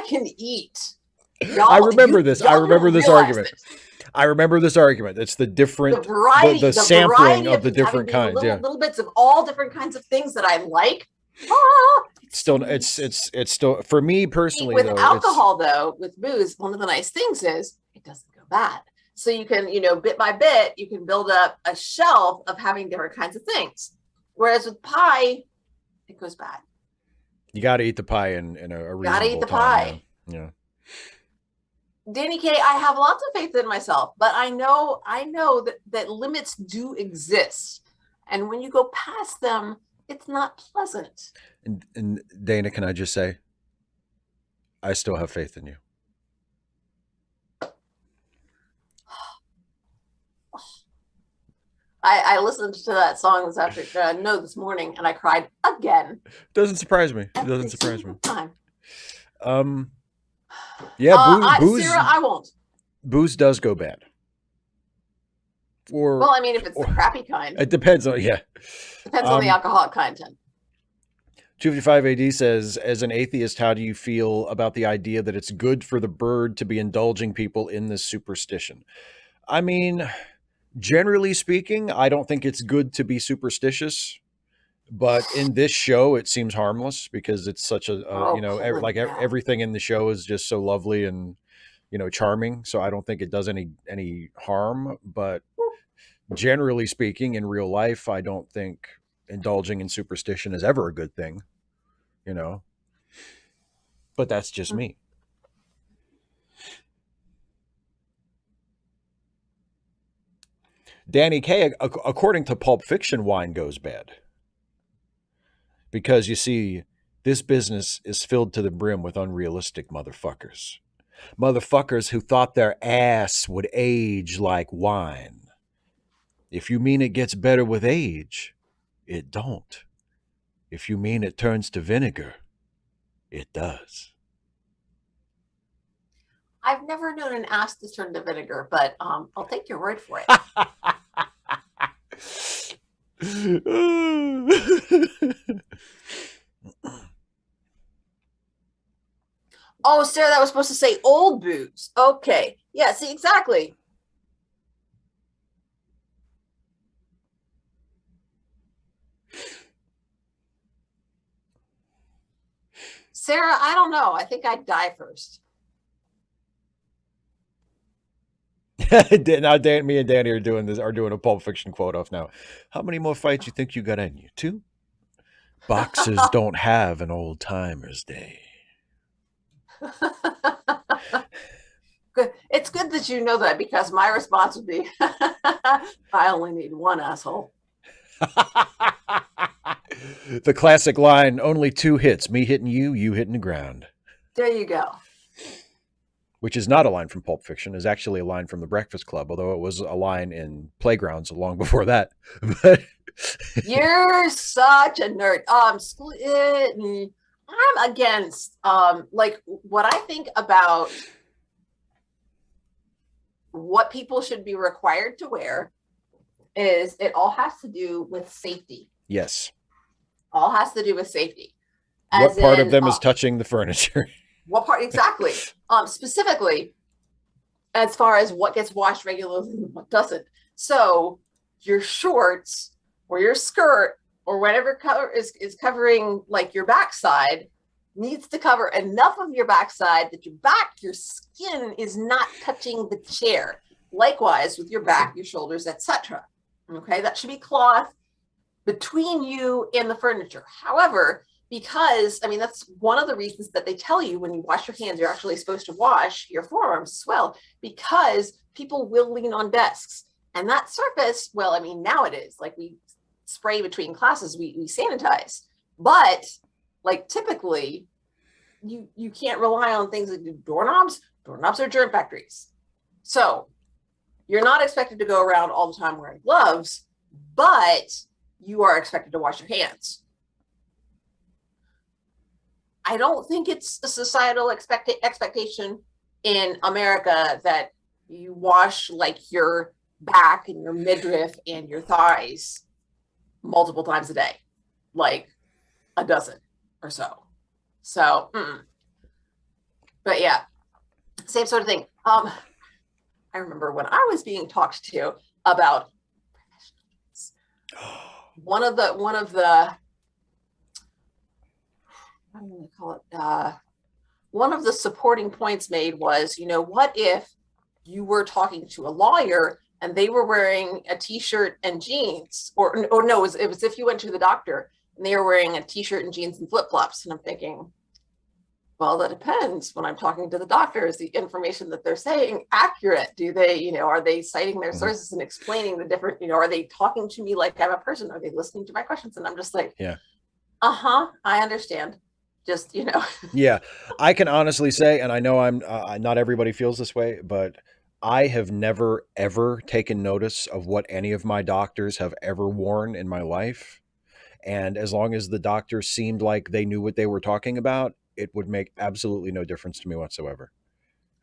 S2: can eat.
S1: I remember this argument. I remember this argument. It's the different, the sampling of the different kinds.
S2: Little bits of all different kinds of things that I like.
S1: It's still for me personally.
S2: With alcohol, though, with booze, one of the nice things is it doesn't go bad. So you can, bit by bit, you can build up a shelf of having different kinds of things. Whereas with pie, it goes bad.
S1: You got to eat the pie in a reasonable time.
S2: Got to eat the pie.
S1: Yeah.
S2: Danny K, I have lots of faith in myself, but I know that limits do exist. And when you go past them, it's not pleasant.
S1: And Dana, can I just say, I still have faith in you.
S2: I listened to that song this morning, and I cried again.
S1: Doesn't surprise me. It doesn't surprise me.
S2: Time.
S1: Yeah, booze.
S2: Sarah, I won't.
S1: Booze does go bad.
S2: Well, I mean, if it's the crappy kind.
S1: It depends on,
S2: Depends on the alcoholic content.
S1: 255 AD says, as an atheist, how do you feel about the idea that it's good for the bird to be indulging people in this superstition? I mean, generally speaking, I don't think it's good to be superstitious. But in this show, it seems harmless because it's such everything in the show is just so lovely and, charming. So I don't think it does any harm. But generally speaking, in real life, I don't think indulging in superstition is ever a good thing, But that's just me. Danny K, according to Pulp Fiction, wine goes bad. Because you see, this business is filled to the brim with unrealistic motherfuckers. Motherfuckers who thought their ass would age like wine. If you mean it gets better with age, it don't. If you mean it turns to vinegar, it does.
S2: I've never known an ass to turn to vinegar, but I'll take your word for it. Oh, Sarah, that was supposed to say old booze. Okay. Yeah, see, exactly. Sarah, I don't know. I think I'd die first.
S1: Now, me and Danny are doing a Pulp Fiction quote off now. How many more fights you think you got in you? 2? Boxers don't have an old timer's day.
S2: Good. It's good that you know that, because my response would be, I only need one asshole.
S1: The classic line, only 2 hits, me hitting you, you hitting the ground.
S2: There you go.
S1: Which is not a line from Pulp Fiction, is actually a line from The Breakfast Club, although it was a line in Playgrounds long before that. But
S2: you're such a nerd. I'm against like what I think about what people should be required to wear is it all has to do with safety.
S1: Yes.
S2: All has to do with safety.
S1: What part of them is touching the furniture?
S2: What part exactly? Specifically, as far as what gets washed regularly and what doesn't. So your shorts or your skirt or whatever cover is covering like your backside needs to cover enough of your backside that your skin is not touching the chair. Likewise with your back, your shoulders, etc. Okay, that should be cloth between you and the furniture. However, because, I mean, that's one of the reasons that they tell you when you wash your hands, you're actually supposed to wash your forearms as well, because people will lean on desks. And that surface, well, I mean, now it is. Like we spray between classes, we sanitize. But like typically, you can't rely on things like doorknobs. Doorknobs are germ factories. So you're not expected to go around all the time wearing gloves, but you are expected to wash your hands. I don't think it's a societal expectation in America that you wash like your back and your midriff and your thighs multiple times a day, like a dozen or so. So, but yeah, same sort of thing. I remember when I was being talked to about one of the I'm going to call it, one of the supporting points made was, you know, what if you were talking to a lawyer and they were wearing a t-shirt and jeans, or no, it was if you went to the doctor and they were wearing a t-shirt and jeans and flip-flops. And I'm thinking, well, that depends. When I'm talking to the doctor, is the information that they're saying accurate? Do they, you know, are they citing their sources and explaining the different, you know, are they talking to me like I'm a person? Are they listening to my questions? And I'm just like,
S1: yeah,
S2: I understand. Just, you know.
S1: Yeah, I can honestly say, and I know I'm not everybody feels this way, but I have never ever taken notice of what any of my doctors have ever worn in my life. And as long as the doctors seemed like they knew what they were talking about, it would make absolutely no difference to me whatsoever.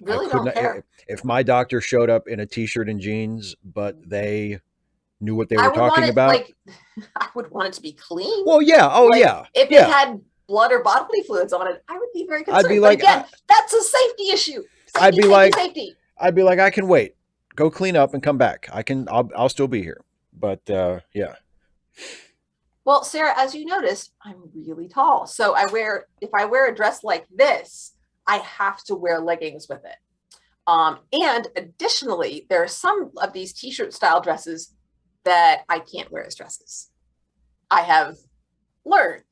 S2: Really don't care.
S1: If my doctor showed up in a t-shirt and jeans, but they knew what they were talking about.
S2: Like, I would want it to be clean.
S1: Well, yeah. Oh, like, yeah.
S2: If it had blood or bodily fluids on it, I would be very concerned.
S1: I'd be like,
S2: but again, that's a safety issue.
S1: I'd be like, I can wait. Go clean up and come back. I'll still be here. But yeah.
S2: Well, Sarah, as you noticed, I'm really tall. So if I wear a dress like this, I have to wear leggings with it. And additionally, there are some of these t-shirt style dresses that I can't wear as dresses. I have learned.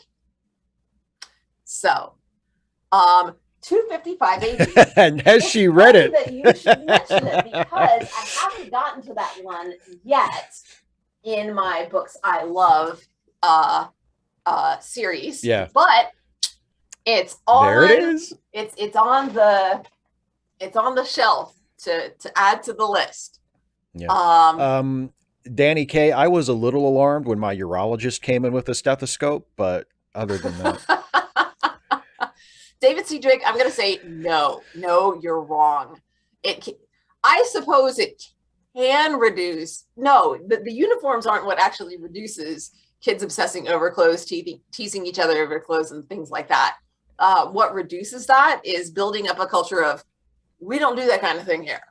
S2: So, 255 AD.
S1: And has she read it?
S2: That you should mention it because I haven't gotten to that one yet in my books I love series.
S1: Yeah.
S2: But it's on.
S1: There it is.
S2: It's on the It's on the shelf to add to the list.
S1: Yeah.
S2: Um,
S1: Danny K, I was a little alarmed when my urologist came in with a stethoscope, but other than that,
S2: David C. Drake, I'm going to say no, you're wrong. I suppose it can reduce. No, the uniforms aren't what actually reduces kids obsessing over clothes, teasing each other over clothes, and things like that. What reduces that is building up a culture of we don't do that kind of thing here.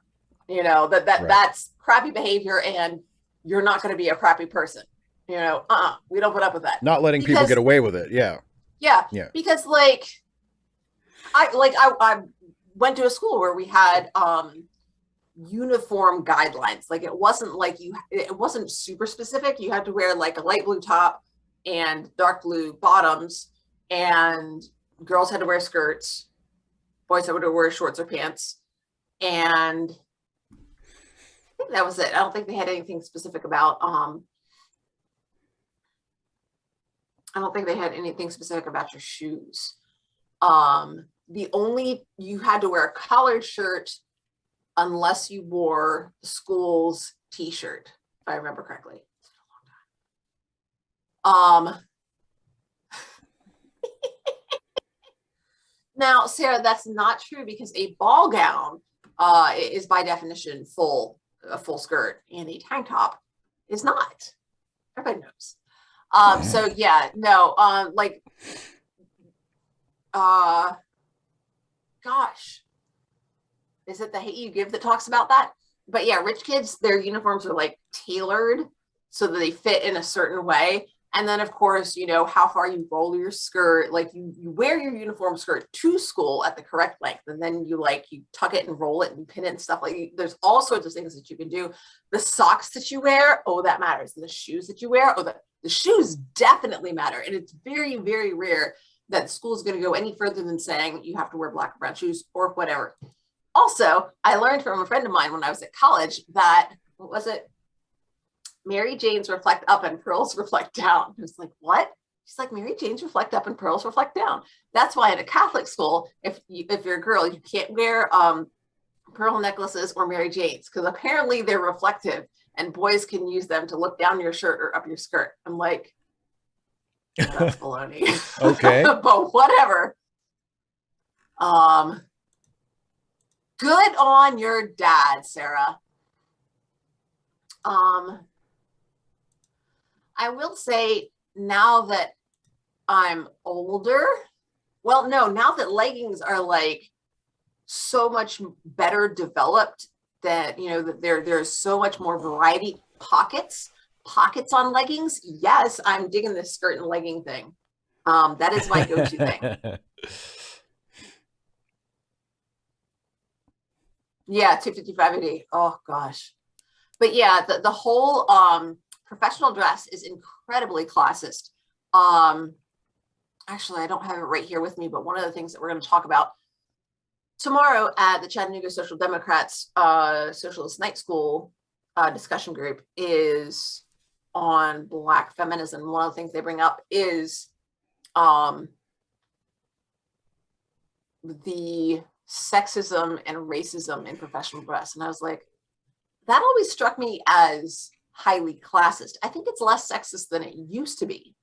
S2: Right. That's crappy behavior, and you're not going to be a crappy person. We don't put up with that.
S1: Not letting people get away with it. Yeah.
S2: Because I went to a school where we had uniform guidelines. Like it wasn't super specific. You had to wear like a light blue top and dark blue bottoms, and girls had to wear skirts, boys had to wear shorts or pants, and I think that was it. I don't think they had anything specific about your shoes. You had to wear a collared shirt unless you wore the school's t-shirt, if I remember correctly. It's been a long time. Now, Sarah, that's not true, because a ball gown is by definition a full skirt, and a tank top is not. Everybody knows. So yeah, no, gosh, is it The Hate You Give that talks about that? But yeah, rich kids, their uniforms are like tailored so that they fit in a certain way. And then of course, how far you roll your skirt, like you wear your uniform skirt to school at the correct length. And then you tuck it and roll it and pin it and stuff there's all sorts of things that you can do. The socks that you wear, that matters. And the shoes that you wear, the shoes definitely matter. And it's very, very rare that school is going to go any further than saying you have to wear black or brown shoes or whatever. Also, I learned from a friend of mine when I was at college that, what was it? Mary Janes reflect up and pearls reflect down. I was like, what? She's like, Mary Janes reflect up and pearls reflect down. That's why at a Catholic school, if you're a girl, you can't wear pearl necklaces or Mary Janes, because apparently they're reflective and boys can use them to look down your shirt or up your skirt. I'm like, that's baloney.
S1: Okay.
S2: But whatever. Good on your dad, Sarah. I will say, now that I'm older, now that leggings are like so much better developed, that that there's so much more variety, pockets on leggings. Yes, I'm digging this skirt and legging thing. That is my go-to thing. Yeah, 255 Oh gosh. But yeah, the whole professional dress is incredibly classist. Actually, I don't have it right here with me, but one of the things that we're going to talk about tomorrow at the Chattanooga Social Democrats Socialist Night School discussion group is on Black feminism. One of the things they bring up is the sexism and racism in professional dress. And I was like, that always struck me as highly classist. I think it's less sexist than it used to be.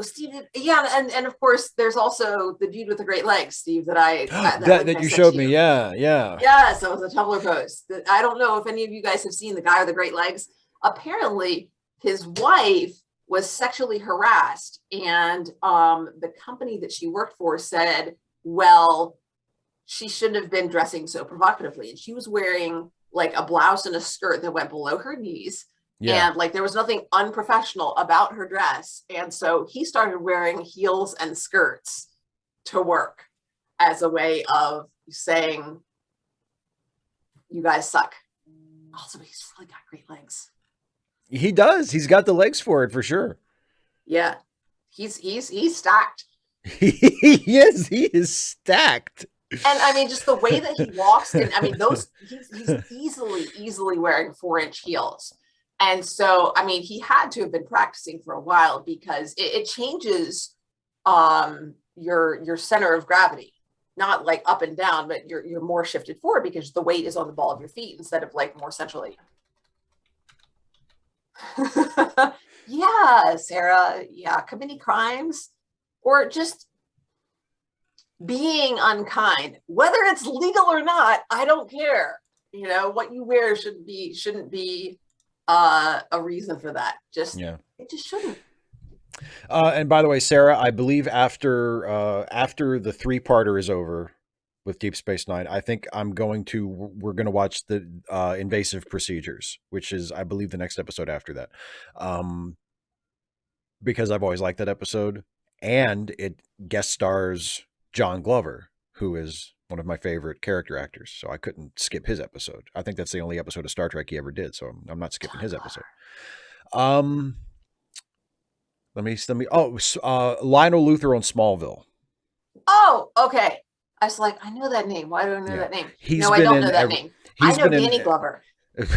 S2: Steve, yeah, and of course there's also the dude with the great legs, Steve, that
S1: you showed me. Yeah.
S2: Yes, that was a Tumblr post. I don't know if any of you guys have seen the guy with the great legs. Apparently his wife was sexually harassed, and the company that she worked for said, well, she shouldn't have been dressing so provocatively, and she was wearing like a blouse and a skirt that went below her knees. Yeah. And there was nothing unprofessional about her dress. And so he started wearing heels and skirts to work as a way of saying, you guys suck. Also, he's really got great legs.
S1: He does. He's got the legs for it, for sure.
S2: Yeah. He's stacked.
S1: Yes, he is stacked.
S2: And I mean, just the way that he walks, and I mean, he's easily wearing 4-inch heels. And so, I mean, he had to have been practicing for a while, because it changes your center of gravity, not like up and down, but you're more shifted forward because the weight is on the ball of your feet instead of like more centrally. Yeah, Sarah. Yeah, committing crimes or just being unkind, whether it's legal or not, I don't care. You know, what you wear shouldn't be a reason for that. It just shouldn't.
S1: And by the way, Sarah, I believe after the 3-parter is over with Deep Space Nine, I think we're going to watch the Invasive Procedures, which is, I believe, the next episode after that. Because I've always liked that episode, and it guest stars John Glover, who is one of my favorite character actors. So I couldn't skip his episode. I think that's the only episode of Star Trek he ever did. So I'm not skipping his episode. Let me. Lionel Luthor on Smallville.
S2: Oh, okay. I was like, I know that name. Why do I know that name? I don't know that name. I know Danny Glover.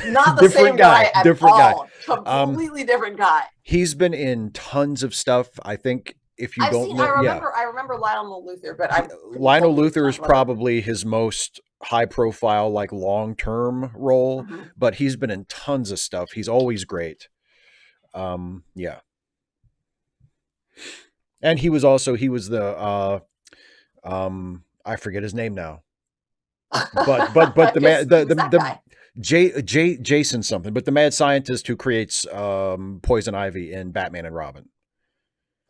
S2: Not the same guy at all. Completely different guy.
S1: He's been in tons of stuff. I think if you
S2: I remember Lionel Luthor, but
S1: Lionel Luthor is probably his most high profile, like long-term role, but he's been in tons of stuff. He's always great. Yeah. And he was the I forget his name now. But the man, the Jason something, but the mad scientist who creates Poison Ivy in Batman and Robin.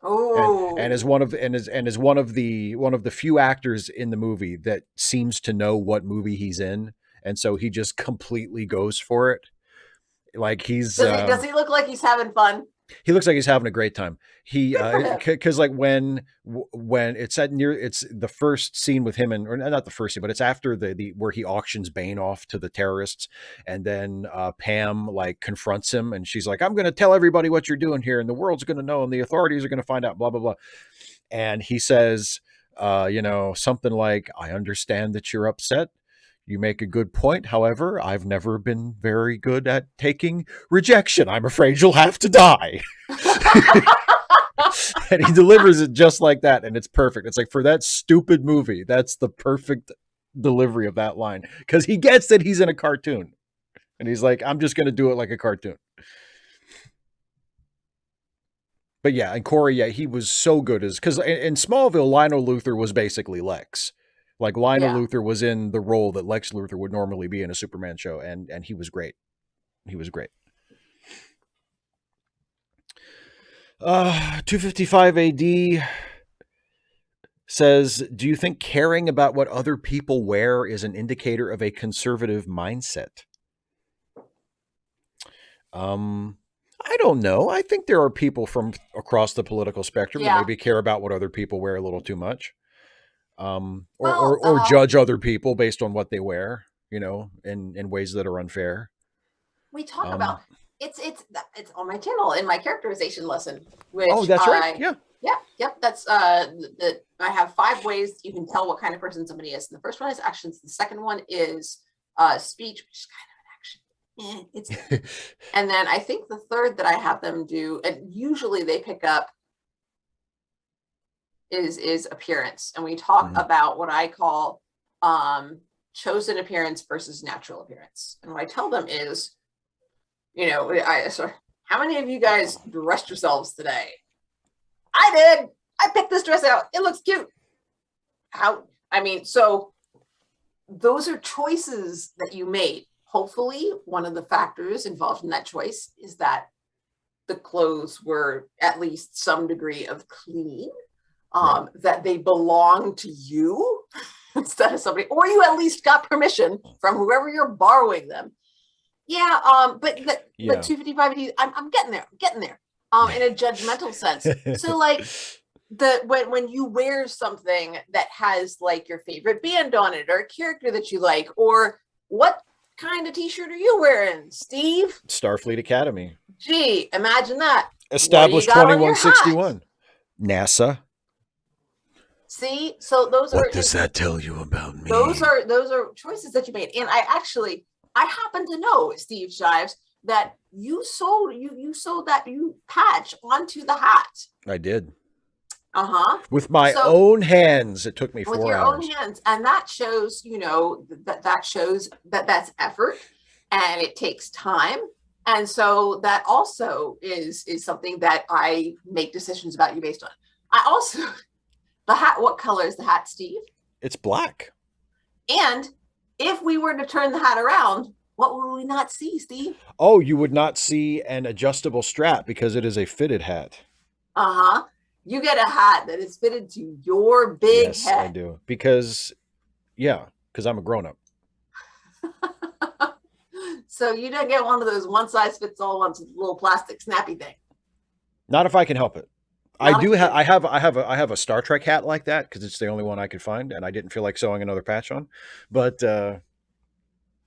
S2: Oh,
S1: and is one of the few actors in the movie that seems to know what movie he's in, and so he just completely goes for it. Like does
S2: he look like he's having fun?
S1: He looks like he's having a great time. Because like when it's it's the first scene with him, or not the first scene, but it's after the where he auctions Bane off to the terrorists, and then Pam like confronts him, and she's like, "I'm going to tell everybody what you're doing here, and the world's going to know, and the authorities are going to find out." Blah blah blah, and he says, something like, "I understand that you're upset. You make a good point. However, I've never been very good at taking rejection. I'm afraid you'll have to die." And he delivers it just like that. And it's perfect. It's like, for that stupid movie, that's the perfect delivery of that line. Because he gets that he's in a cartoon. And he's like, I'm just going to do it like a cartoon. But yeah, and Corey, he was so good because in Smallville, Lionel Luthor was basically Lex. Like Lionel Luthor was in the role that Lex Luthor would normally be in a Superman show, and he was great. He was great. 255 AD says, "Do you think caring about what other people wear is an indicator of a conservative mindset?" I don't know. I think there are people from across the political spectrum that maybe care about what other people wear a little too much. Or judge other people based on what they wear, in ways that are unfair.
S2: We talk about it's on my channel in my characterization lesson. Which
S1: that's right.
S2: Yeah. That's I have 5 ways you can tell what kind of person somebody is. And the first one is actions. The second one is speech, which is kind of an action. It's and then I think the third that I have them do, and usually they pick up, is appearance. And we talk about what I call chosen appearance versus natural appearance. And what I tell them is, how many of you guys dressed yourselves today? I did. I picked this dress out. It looks cute. So those are choices that you made. Hopefully, one of the factors involved in that choice is that the clothes were at least some degree of clean. That they belong to you instead of somebody, or you at least got permission from whoever you're borrowing them. But 255, I'm getting there. In a judgmental sense. So like when you wear something that has like your favorite band on it, or a character that you like, or what kind of t-shirt are you wearing, Steve?
S1: Starfleet Academy.
S2: Gee, imagine that.
S1: Established 2161. NASA.
S2: See, so those
S1: what does that tell you about me?
S2: Those are choices that you made. And I happen to know, Steve Shives, that you sold that patch onto the hat.
S1: I did.
S2: Uh-huh.
S1: With my
S2: So
S1: own hands. It took me
S2: with
S1: 4
S2: your own
S1: hours.
S2: hands, and that shows, that shows that that's effort and it takes time. And so that also is something that I make decisions about you based on. I also the hat, what color is the hat, Steve?
S1: It's black.
S2: And if we were to turn the hat around, what would we not see, Steve?
S1: Oh, you would not see an adjustable strap because it is a fitted hat.
S2: Uh-huh. You get a hat that is fitted to your big
S1: Yes, I
S2: head.
S1: do. Because, yeah, because I'm a grown up.
S2: So you don't get one of those one size fits all ones with a little plastic snappy thing.
S1: Not if I can help it. I
S2: Not if
S1: do
S2: you
S1: have.
S2: can.
S1: I have a Star Trek hat like that because it's the only one I could find, and I didn't feel like sewing another patch on. But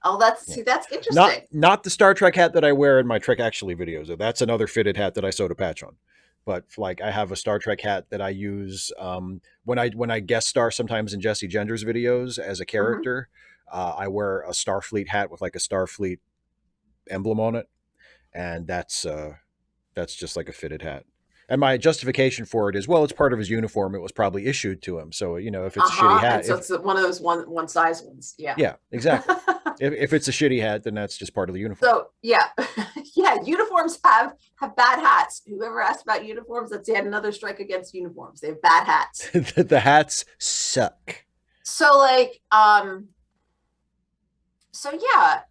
S2: Oh, that's
S1: yeah.
S2: see, that's interesting.
S1: Not the Star Trek hat that I wear in my Trek Actually videos. That's another fitted hat that I sewed a patch on. But like I have a Star Trek hat that I use when I guest star sometimes in Jesse Gender's videos as a
S2: Mm-hmm.
S1: character. I wear a Starfleet hat with like a Starfleet emblem on it, and that's just like a fitted hat. And my justification for it is, well, it's part of his uniform. It was probably issued to him. So, if it's a shitty
S2: Uh-huh. And
S1: hat,
S2: so
S1: if
S2: it's one of those one size ones. Yeah.
S1: yeah, exactly. If it's a shitty hat, then that's just part of the uniform.
S2: So yeah, yeah, uniforms have bad hats. Whoever asked about uniforms, that's yet another strike against uniforms. They have bad hats.
S1: The hats suck.
S2: So like, so yeah,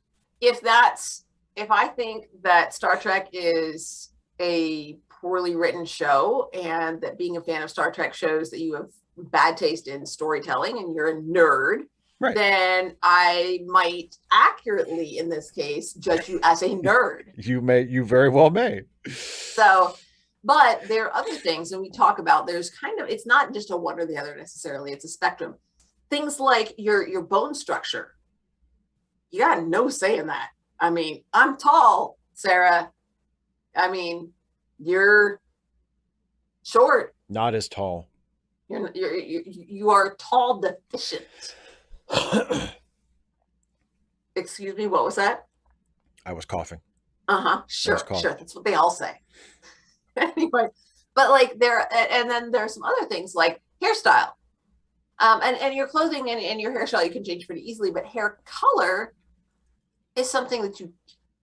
S2: if I think that Star Trek is a poorly written show, and that being a fan of Star Trek shows that you have bad taste in storytelling and you're a nerd,
S1: Right.
S2: then I might accurately, in this case, judge you as a nerd.
S1: You very well may.
S2: So, but there are other things, and we talk about there's it's not just a one or the other necessarily, it's a spectrum. Things like your bone structure. You got no say in that. I mean, I'm tall, Sarah. I mean, you're short.
S1: Not as tall.
S2: You are tall deficient. Excuse me, what was that?
S1: I was coughing.
S2: Uh-huh. Sure.
S1: Cough.
S2: That's what they all say. Anyway, but like and then there are some other things like hairstyle. And your clothing and your hairstyle you can change pretty easily, but hair color is something that you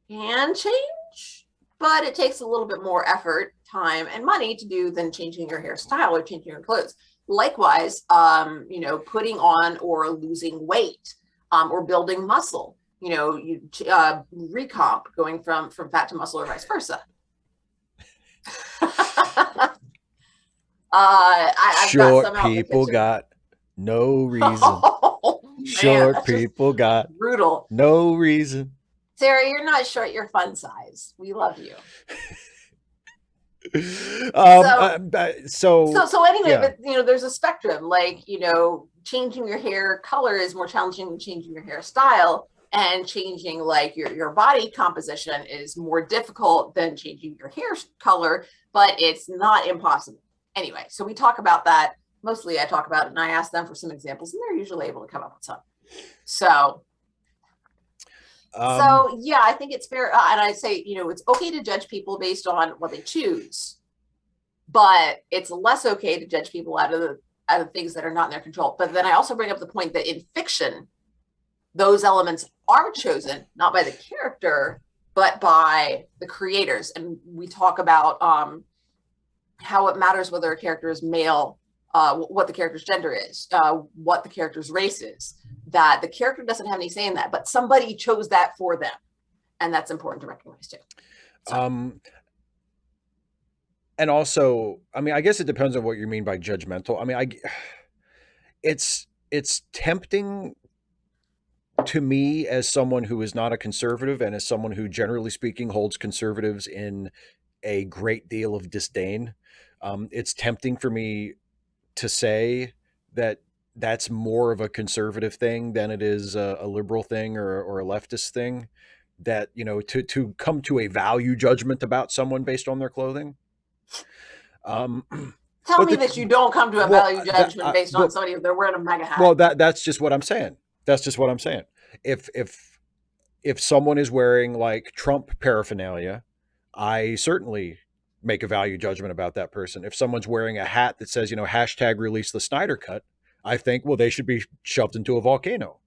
S2: can change, but it takes a little bit more effort, time, and money to do than changing your hairstyle or changing your clothes. Likewise, putting on or losing weight, or building muscle. Recomp, going from fat to muscle or vice versa.
S1: Short people got no reason.
S2: Oh,
S1: Short people got
S2: brutal.
S1: No reason.
S2: Sarah, you're not short. You're fun size. We love you. So anyway,
S1: yeah.
S2: But there's a spectrum. Like, changing your hair color is more challenging than changing your hairstyle, and changing like your body composition is more difficult than changing your hair color, but it's not impossible. Anyway, so we talk about that. Mostly I talk about it and I ask them for some examples, and they're usually able to come up with some. So yeah, I think it's fair. And I say, it's okay to judge people based on what they choose, but it's less okay to judge people out of things that are not in their control. But then I also bring up the point that in fiction, those elements are chosen not by the character, but by the creators. And we talk about how it matters whether a character is male, what the character's gender is, what the character's race is, that the character doesn't have any say in that, but somebody chose that for them. And that's important to recognize too. So.
S1: And also, I mean, I guess it depends on what you mean by judgmental. I mean, it's tempting to me as someone who is not a conservative and as someone who, generally speaking, holds conservatives in a great deal of disdain. It's tempting for me to say that that's more of a conservative thing than it is a liberal thing or a leftist thing. That, to come to a value judgment about someone based on their clothing.
S2: Tell me that you don't come to a value judgment based on somebody if they're wearing a MAGA hat.
S1: Well, that's just what I'm saying. That's just what I'm saying. If someone is wearing like Trump paraphernalia, I certainly make a value judgment about that person. If someone's wearing a hat that says, hashtag release the Snyder Cut, I think, well, they should be shoved into a volcano.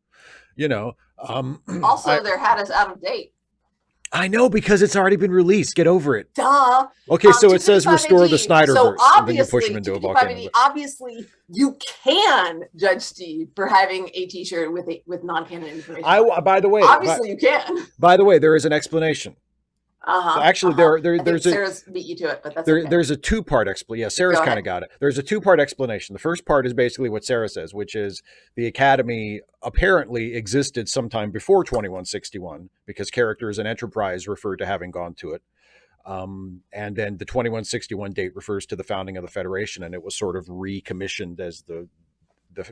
S2: Also, their hat is out of date.
S1: I know, because it's already been released. Get over it.
S2: Duh.
S1: Okay, so it says restore the Snyderverse,
S2: so
S1: and then you push him into a volcano.
S2: Obviously, you can judge Steve for having a T-shirt with non-canon information.
S1: By the way,
S2: obviously you can.
S1: By the way, there is an explanation. Actually, there's
S2: Sarah's beat you to it, but that's
S1: there's a two-part explanation. Yeah, Sarah's kind of got it. There's a two-part explanation. The first part is basically what Sarah says, which is the Academy apparently existed sometime before 2161 because characters in Enterprise referred to having gone to it. And then the 2161 date refers to the founding of the Federation, and it was sort of recommissioned as the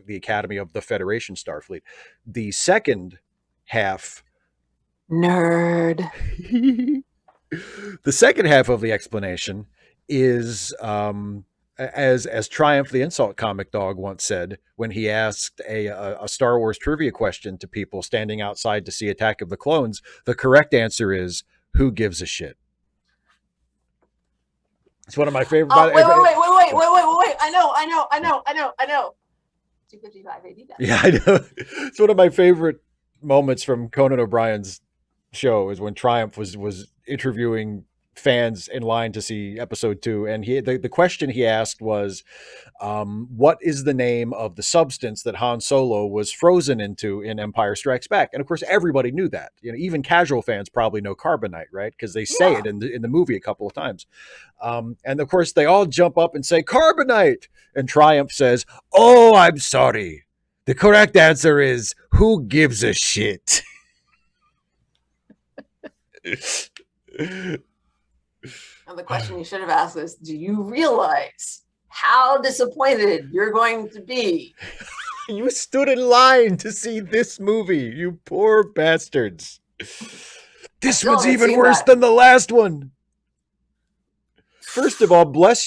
S1: Academy of the Federation Starfleet. The second half,
S2: nerd.
S1: The second half of the explanation is, as Triumph the Insult Comic Dog once said when he asked a Star Wars trivia question to people standing outside to see Attack of the Clones, the correct answer is, who gives a shit? It's one of my favorite.
S2: Wait! I know. 255 AD.
S1: Yeah, I know. It's one of my favorite moments from Conan O'Brien's show is when Triumph was interviewing fans in line to see episode 2, and the question he asked was, what is the name of the substance that Han Solo was frozen into in Empire Strikes Back? And of course everybody knew that. Even casual fans probably know carbonite, right? Because they say it in the movie a couple of times. And of course they all jump up and say carbonite, and Triumph says, oh, I'm sorry, the correct answer is, who gives a shit?
S2: And the question you should have asked is, do you realize how disappointed you're going to be?
S1: You stood in line to see this movie, you poor bastards. This one's even worse than the last one. First of all, bless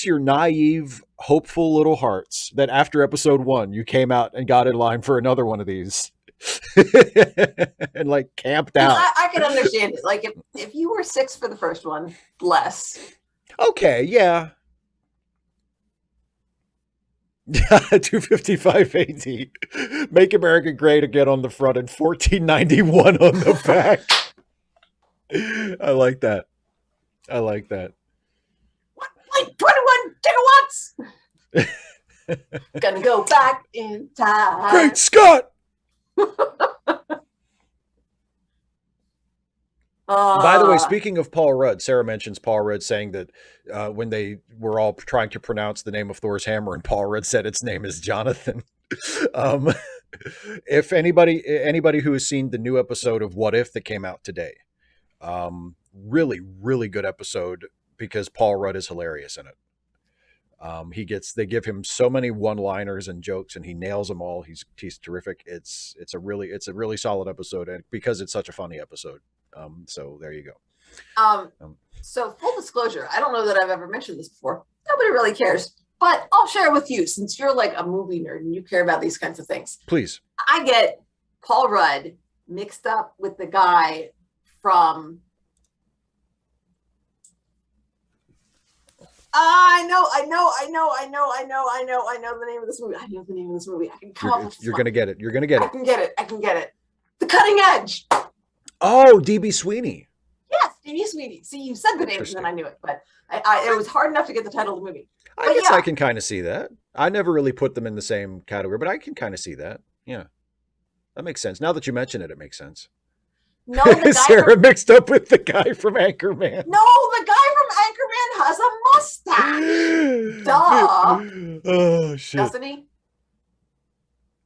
S1: your naive, hopeful little hearts that after episode 1 you came out and got in line for another one of these. And like camped out.
S2: I can understand it. Like if you were 6 for the first one, bless.
S1: Okay, yeah. 255 AD. Make America Great Again on the front and 1491 on the back. I like that.
S2: 21 gigawatts. Gonna go back in time.
S1: Great Scott! By the way, speaking of Paul Rudd, Sarah mentions Paul Rudd saying that when they were all trying to pronounce the name of Thor's hammer, and Paul Rudd said its name is Jonathan. If anybody who has seen the new episode of What If that came out today, really, really good episode because Paul Rudd is hilarious in it. They give him so many one-liners and jokes, and he nails them all. He's terrific. It's a really solid episode, and because it's such a funny episode. So there you go.
S2: So full disclosure, I don't know that I've ever mentioned this before. Nobody really cares, but I'll share it with you since you're like a movie nerd and you care about these kinds of things.
S1: Please.
S2: I get Paul Rudd mixed up with the guy from. I know the name of this movie. I can come up with.
S1: You're gonna get it.
S2: I can get it. The Cutting Edge.
S1: Oh, DB Sweeney.
S2: Yes, DB Sweeney. See, you said the name and then I knew it, but it was hard enough to get the title of the movie.
S1: I guess I can kind of see that. I never really put them in the same category, but I can kind of see that. Yeah, that makes sense. Now that you mention it, it makes sense.
S2: No, the guy
S1: Sarah mixed up with the guy from Anchorman.
S2: No, the guy from Anchorman has a mustache. Duh.
S1: Oh shit.
S2: Doesn't he?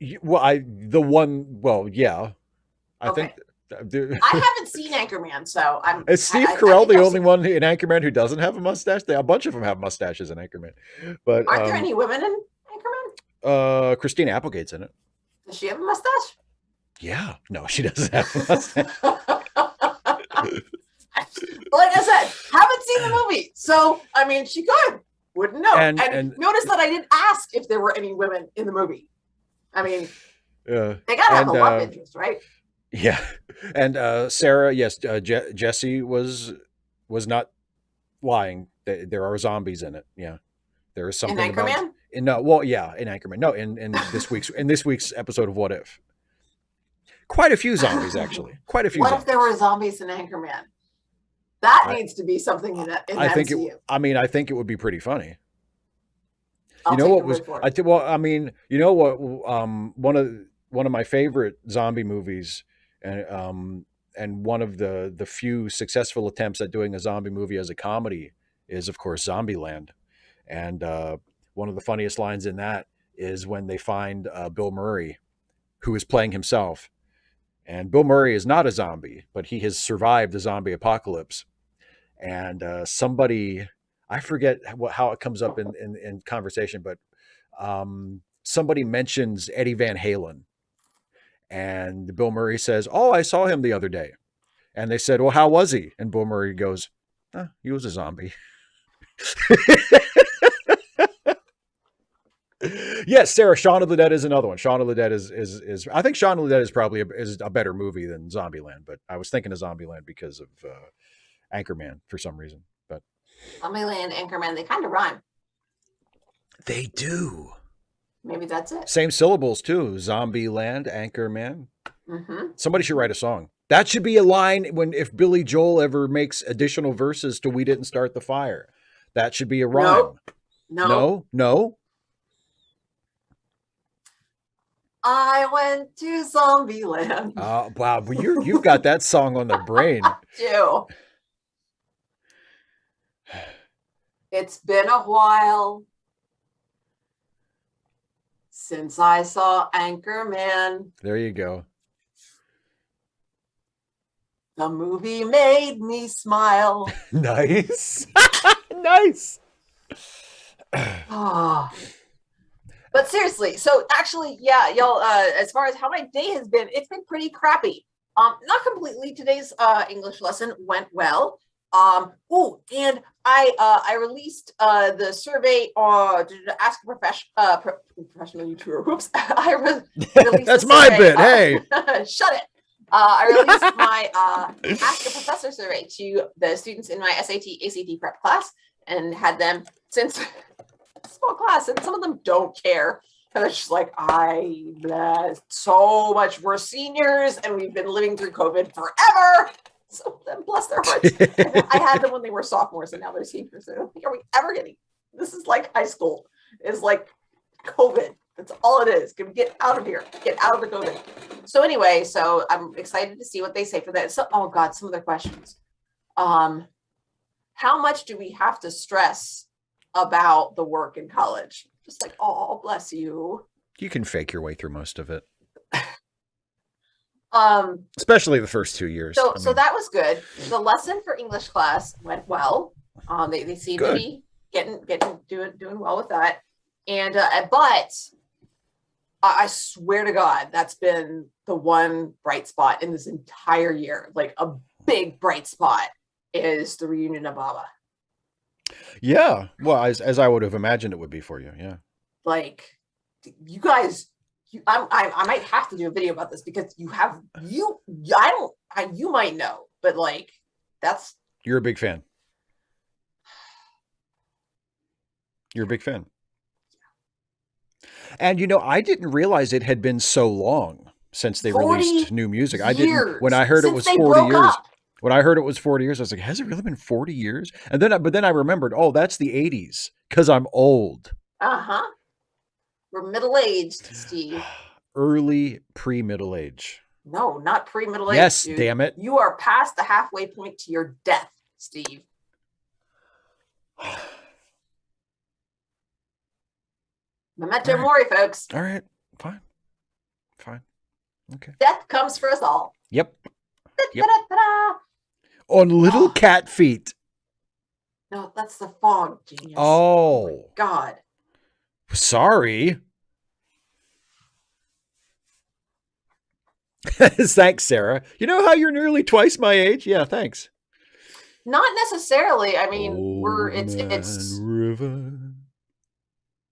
S1: Yeah. I think.
S2: I haven't seen Anchorman, so I'm.
S1: Is Steve Carell the only one in Anchorman who doesn't have a mustache? A bunch of them have mustaches in Anchorman, but
S2: aren't there any women in Anchorman?
S1: Christina Applegate's in it.
S2: Does she have a mustache?
S1: Yeah, no, she doesn't have a mustache.
S2: Like I said, haven't seen the movie, so I mean, she could, wouldn't know. And notice that I didn't ask if there were any women in the movie. I mean, they gotta have a love interest, right?
S1: Yeah, and Sarah, yes, Jesse was not lying There are zombies in it. Yeah, there is
S2: In
S1: something about
S2: Anchorman?
S1: in well, yeah, in Anchorman. No, in this week's episode of What If. Quite a few zombies, actually. Quite a few
S2: What if there
S1: zombies.
S2: were zombies in Anchorman? That
S1: I
S2: needs to be something in the
S1: I think it.
S2: MCU.
S1: I mean, I think it would be pretty funny. You
S2: I'll
S1: know
S2: take
S1: what
S2: your
S1: was
S2: word for
S1: I
S2: it.
S1: well, I mean, you know what one of my favorite zombie movies, and one of the few successful attempts at doing a zombie movie as a comedy is, of course, Zombieland. And one of the funniest lines in that is when they find Bill Murray, who is playing himself. And Bill Murray is not a zombie, but he has survived the zombie apocalypse. And somebody, I forget how it comes up in conversation, but somebody mentions Eddie Van Halen. And Bill Murray says, "Oh, I saw him the other day." And they said, "Well, how was he?" And Bill Murray goes, "He was a zombie." Yes, Sarah. Shaun of the Dead is another one. Shaun of the Dead is I think Shaun of the Dead is probably is a better movie than Zombieland, but I was thinking of Zombieland because of Anchorman for some reason. But
S2: Zombieland, Anchorman, they kind of rhyme.
S1: they do.
S2: Maybe that's it.
S1: Same syllables too. Zombieland, Anchorman.
S2: Mm-hmm.
S1: Somebody should write a song. That should be a line when if Billy Joel ever makes additional verses to "We Didn't Start the Fire." That should be a rhyme.
S2: Nope. No.
S1: No.
S2: I went to Zombieland.
S1: Wow, well, you've got that song on the brain.
S2: Ew. It's been a while since I saw Anchorman.
S1: There you go.
S2: The movie made me smile.
S1: Nice. Nice.
S2: Oh. But seriously, so actually, yeah, y'all, as far as how my day has been, it's been pretty crappy. Not completely. Today's English lesson went well. And I released the survey to ask a professional YouTuber. Whoops, released
S1: That's
S2: the
S1: my
S2: survey,
S1: bit. Hey,
S2: shut it. I released my Ask a Professor survey to the students in my SAT, ACT prep class, and had them, since small class, and some of them don't care. And it's just like, so much. We're seniors and we've been living through COVID forever. So then, bless their hearts. I had them when they were sophomores and now they're seniors. So are we ever getting? This is like high school. It's like COVID. That's all it is. Can we get out of here? Get out of the COVID. So anyway, so I'm excited to see what they say for that. So, oh God, some of their questions. How much do we have to stress about the work in college? Just like, oh, bless you.
S1: you can fake your way through most of it,
S2: Um,
S1: especially the first 2 years.
S2: so that was good. The lesson for English class went well. They seem to be doing well with that. And but I swear to God, that's been the one bright spot in this entire year. Like a big bright spot is the reunion of Baba.
S1: Yeah, well, as I would have imagined it would be for you. Yeah,
S2: Like you guys, I might have to do a video about this because you might know, but like that's
S1: you're a big fan. You're a big fan. And I didn't realize it had been so long since they
S2: 40
S1: released new music. I didn't
S2: years
S1: when I heard it
S2: since
S1: was
S2: they
S1: 40
S2: broke
S1: years.
S2: up.
S1: When I heard it was 40 years, I was like, has it really been 40 years? And then I remembered, oh, that's the 80s because I'm old.
S2: Uh-huh. We're middle-aged, Steve.
S1: Early pre-middle age.
S2: No, not pre-middle age.
S1: Yes,
S2: dude.
S1: damn it.
S2: You are past the halfway point to your death, Steve. Memento mori, folks.
S1: All right. Fine. Okay.
S2: Death comes for us all.
S1: Yep.
S2: Da-da-da-da.
S1: On little cat feet.
S2: No, that's the fog, genius.
S1: Oh.
S2: My God.
S1: Sorry. Thanks, Sarah. You know how you're nearly twice my age? Yeah, thanks.
S2: Not necessarily. I mean, it's
S1: River.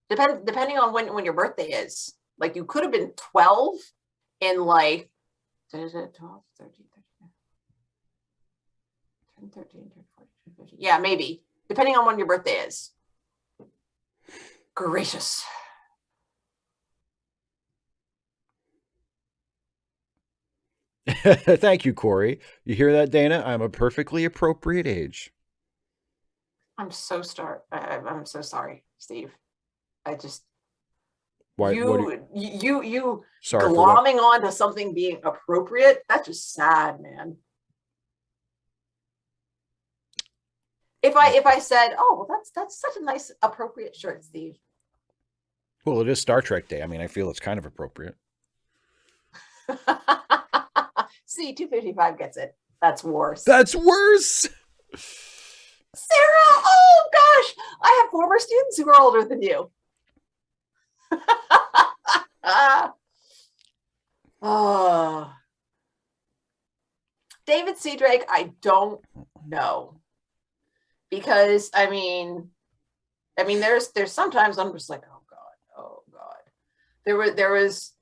S2: depending on when your birthday is. Like you could have been 12 in like 12, 13, 13, 14, 15. Yeah, maybe. depending on when your birthday is. Gracious.
S1: Thank you, Corey. You hear that, Dana? I'm a perfectly appropriate age.
S2: I'm so sorry, Steve. I just
S1: Why?
S2: you
S1: Sorry for what?
S2: glomming onto something being appropriate. That's just sad, man. If I said, oh, well, that's such a nice appropriate shirt, Steve.
S1: Well, it is Star Trek Day. I mean, I feel it's kind of appropriate.
S2: See, 255 gets it. That's worse.
S1: That's worse.
S2: Sarah, oh gosh, I have former students who are older than you. Oh. David C. Drake, I don't know. Because I mean, there's sometimes I'm just like, oh God. There was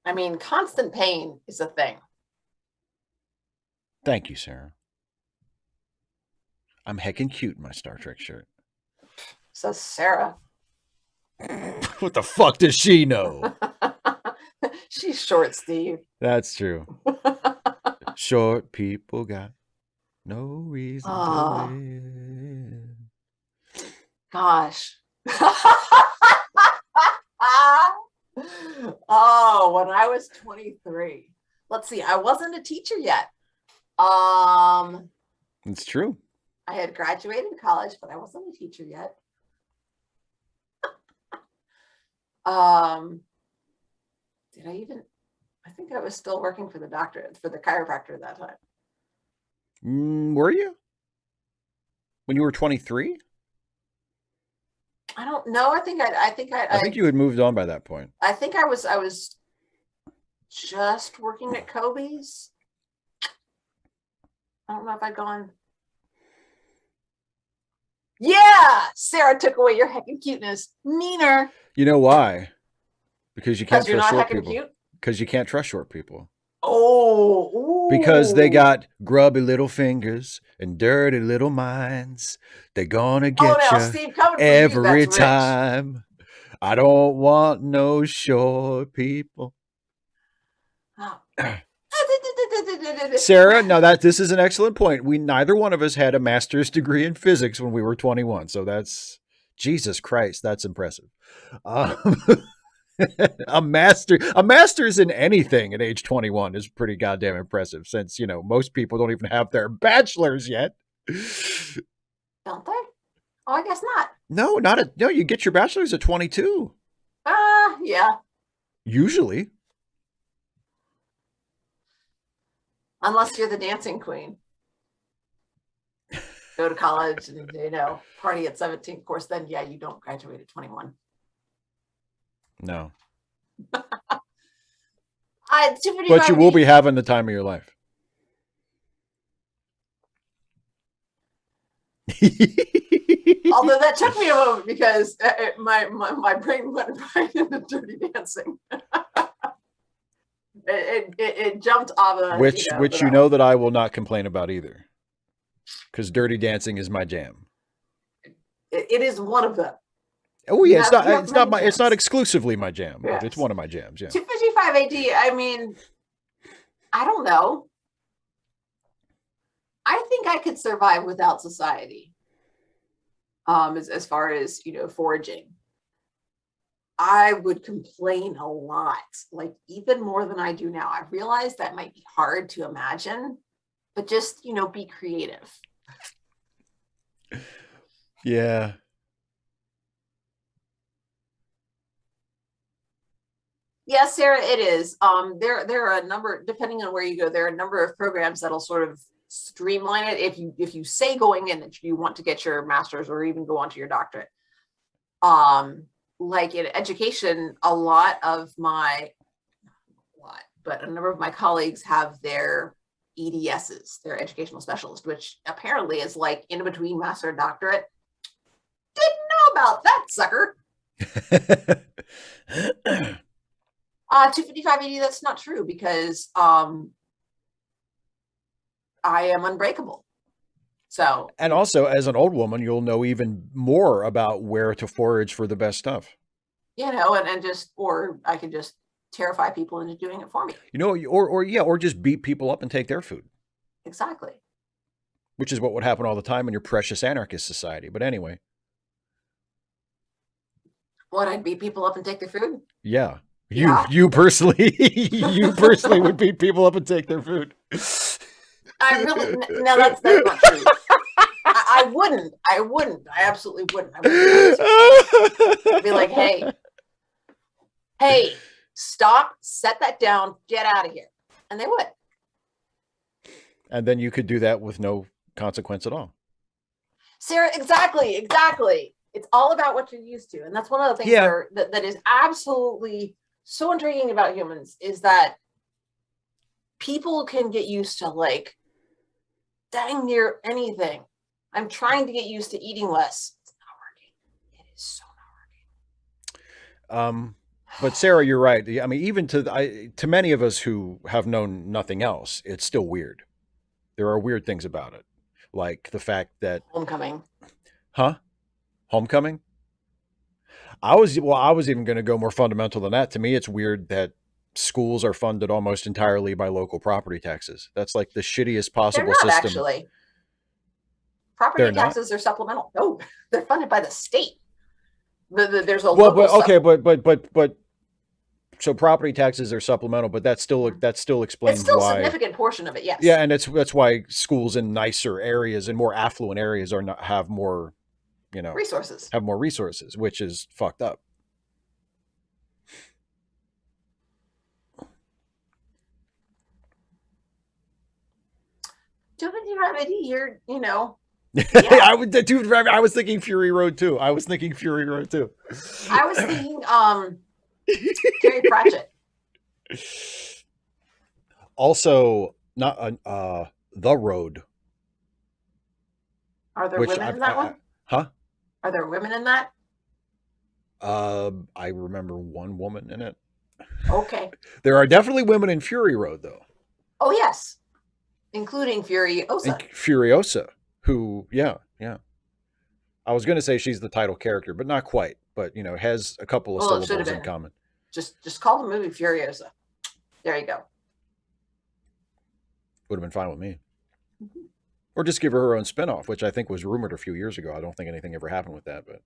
S2: I mean, constant pain is a thing.
S1: Thank you, Sarah. I'm heckin' cute in my Star Trek shirt.
S2: Says Sarah.
S1: What the fuck does she know?
S2: She's short, Steve.
S1: That's true. Short people got no reason to live.
S2: Gosh. Oh, when I was 23. Let's see, I wasn't a teacher yet.
S1: It's true.
S2: I had graduated college, but I wasn't a teacher yet. Did I even? I think I was still working for the doctor, for the chiropractor at that time.
S1: Were you? When you were 23?
S2: I don't know. I think
S1: you had moved on by that point.
S2: I think I was just working at Kobe's. I don't know if I'd gone. Yeah, Sarah took away your heckin' cuteness. Meaner.
S1: You know why? Because you can't trust short people.
S2: Cute?
S1: Because you can't trust short people.
S2: Oh. Ooh.
S1: Because they got grubby little fingers and dirty little minds. They're gonna get you every time. I don't want no short people.
S2: Oh.
S1: Sarah, now this is an excellent point. Neither one of us had a master's degree in physics when we were 21, so that's Jesus Christ, that's impressive. A master's in anything at age 21 is pretty goddamn impressive, since most people don't even have their bachelor's yet.
S2: Don't they? Oh, I guess not.
S1: No, you get your bachelor's at 22.
S2: Yeah.
S1: Usually.
S2: Unless you're the dancing queen. Go to college and, party at 17. Of course, then, yeah, you don't graduate at 21.
S1: No.
S2: But
S1: you will be having the time of your life.
S2: Although that took me a moment because my brain went right into Dirty Dancing. It jumped off of
S1: which that I will not complain about either, because Dirty Dancing is my jam.
S2: It is one of them.
S1: Oh yeah, it's not exclusively my jam, but it's one of my jams. Yeah.
S2: 255 AD. I mean, I don't know. I think I could survive without society. As far as foraging. I would complain a lot, like even more than I do now. I realize that might be hard to imagine, but just, be creative.
S1: Yeah.
S2: Yeah, Sarah, it is. There are a number, depending on where you go, there are a number of programs that'll sort of streamline it. If you say going in that you want to get your master's or even go on to your doctorate. Like in education, a number of my colleagues have their EDSs, their educational specialist, which apparently is like in between master and doctorate. Didn't know about that, sucker. 255 AD, that's not true, because I am unbreakable. So,
S1: And also, as an old woman, you'll know even more about where to forage for the best stuff.
S2: and just, or I could just terrify people into doing it for me.
S1: Or just beat people up and take their food.
S2: Exactly.
S1: Which is what would happen all the time in your precious anarchist society. But anyway.
S2: What, I'd beat people up and take their food?
S1: Yeah. You personally, you personally would beat people up and take their food.
S2: I really, no, that's not true. I wouldn't. I absolutely wouldn't. I'd be like, hey, stop, set that down, get out of here. And they would.
S1: And then you could do that with no consequence at all.
S2: Sarah, exactly. It's all about what you're used to. And that's one of the things that is absolutely so intriguing about humans, is that people can get used to like dang near anything. I'm trying to get used to eating less. It's not working. It is so not
S1: working. But Sarah, you're right. I mean, even to many of us who have known nothing else, it's still weird. There are weird things about it, like the fact that
S2: homecoming.
S1: Huh? Homecoming? I was even going to go more fundamental than that. To me, it's weird that schools are funded almost entirely by local property taxes. That's like the shittiest possible
S2: system.
S1: Actually.
S2: Property taxes are supplemental. No, they're funded by the state. There's a
S1: but so property taxes are supplemental, but that still explains
S2: it's still
S1: why
S2: a significant portion of it. Yes.
S1: Yeah, and that's why schools in nicer areas and more affluent areas have more,
S2: resources.
S1: Have more resources, which is fucked up.
S2: Do you have any here?
S1: Yeah. I was thinking Fury Road too. I was thinking
S2: Terry Pratchett.
S1: Also, not The Road.
S2: Are there women in that one?
S1: Huh?
S2: Are there women in that?
S1: I remember one woman in it.
S2: Okay.
S1: There are definitely women in Fury Road, though.
S2: Oh yes, including Furiosa.
S1: Who, yeah. I was going to say she's the title character, but not quite. But has a couple of syllables in common.
S2: Just call the movie Furiosa. There you go.
S1: Would have been fine with me. Mm-hmm. Or just give her own spinoff, which I think was rumored a few years ago. I don't think anything ever happened with that, but.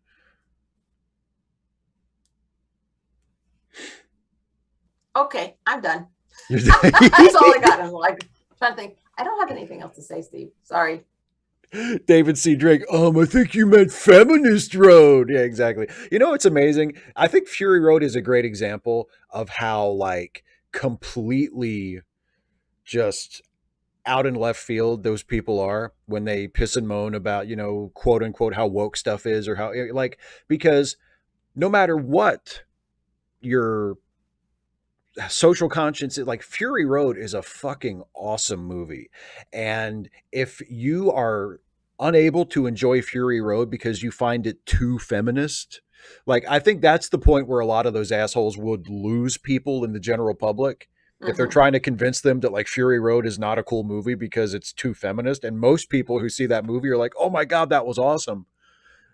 S2: Okay, I'm done. That's all I got. I'm like trying to think. I don't have anything else to say, Steve. Sorry.
S1: David C. Drake. I think you meant Feminist Road. Yeah, exactly. It's amazing. I think Fury Road is a great example of how like completely just out in left field those people are when they piss and moan about, quote unquote, how woke stuff is, or how because no matter what your social conscience is, like Fury Road is a fucking awesome movie. And if you are unable to enjoy Fury Road because you find it too feminist, like I think that's the point where a lot of those assholes would lose people in the general public. If they're trying to convince them that like Fury Road is not a cool movie because it's too feminist. And most people who see that movie are like, oh my God, that was awesome.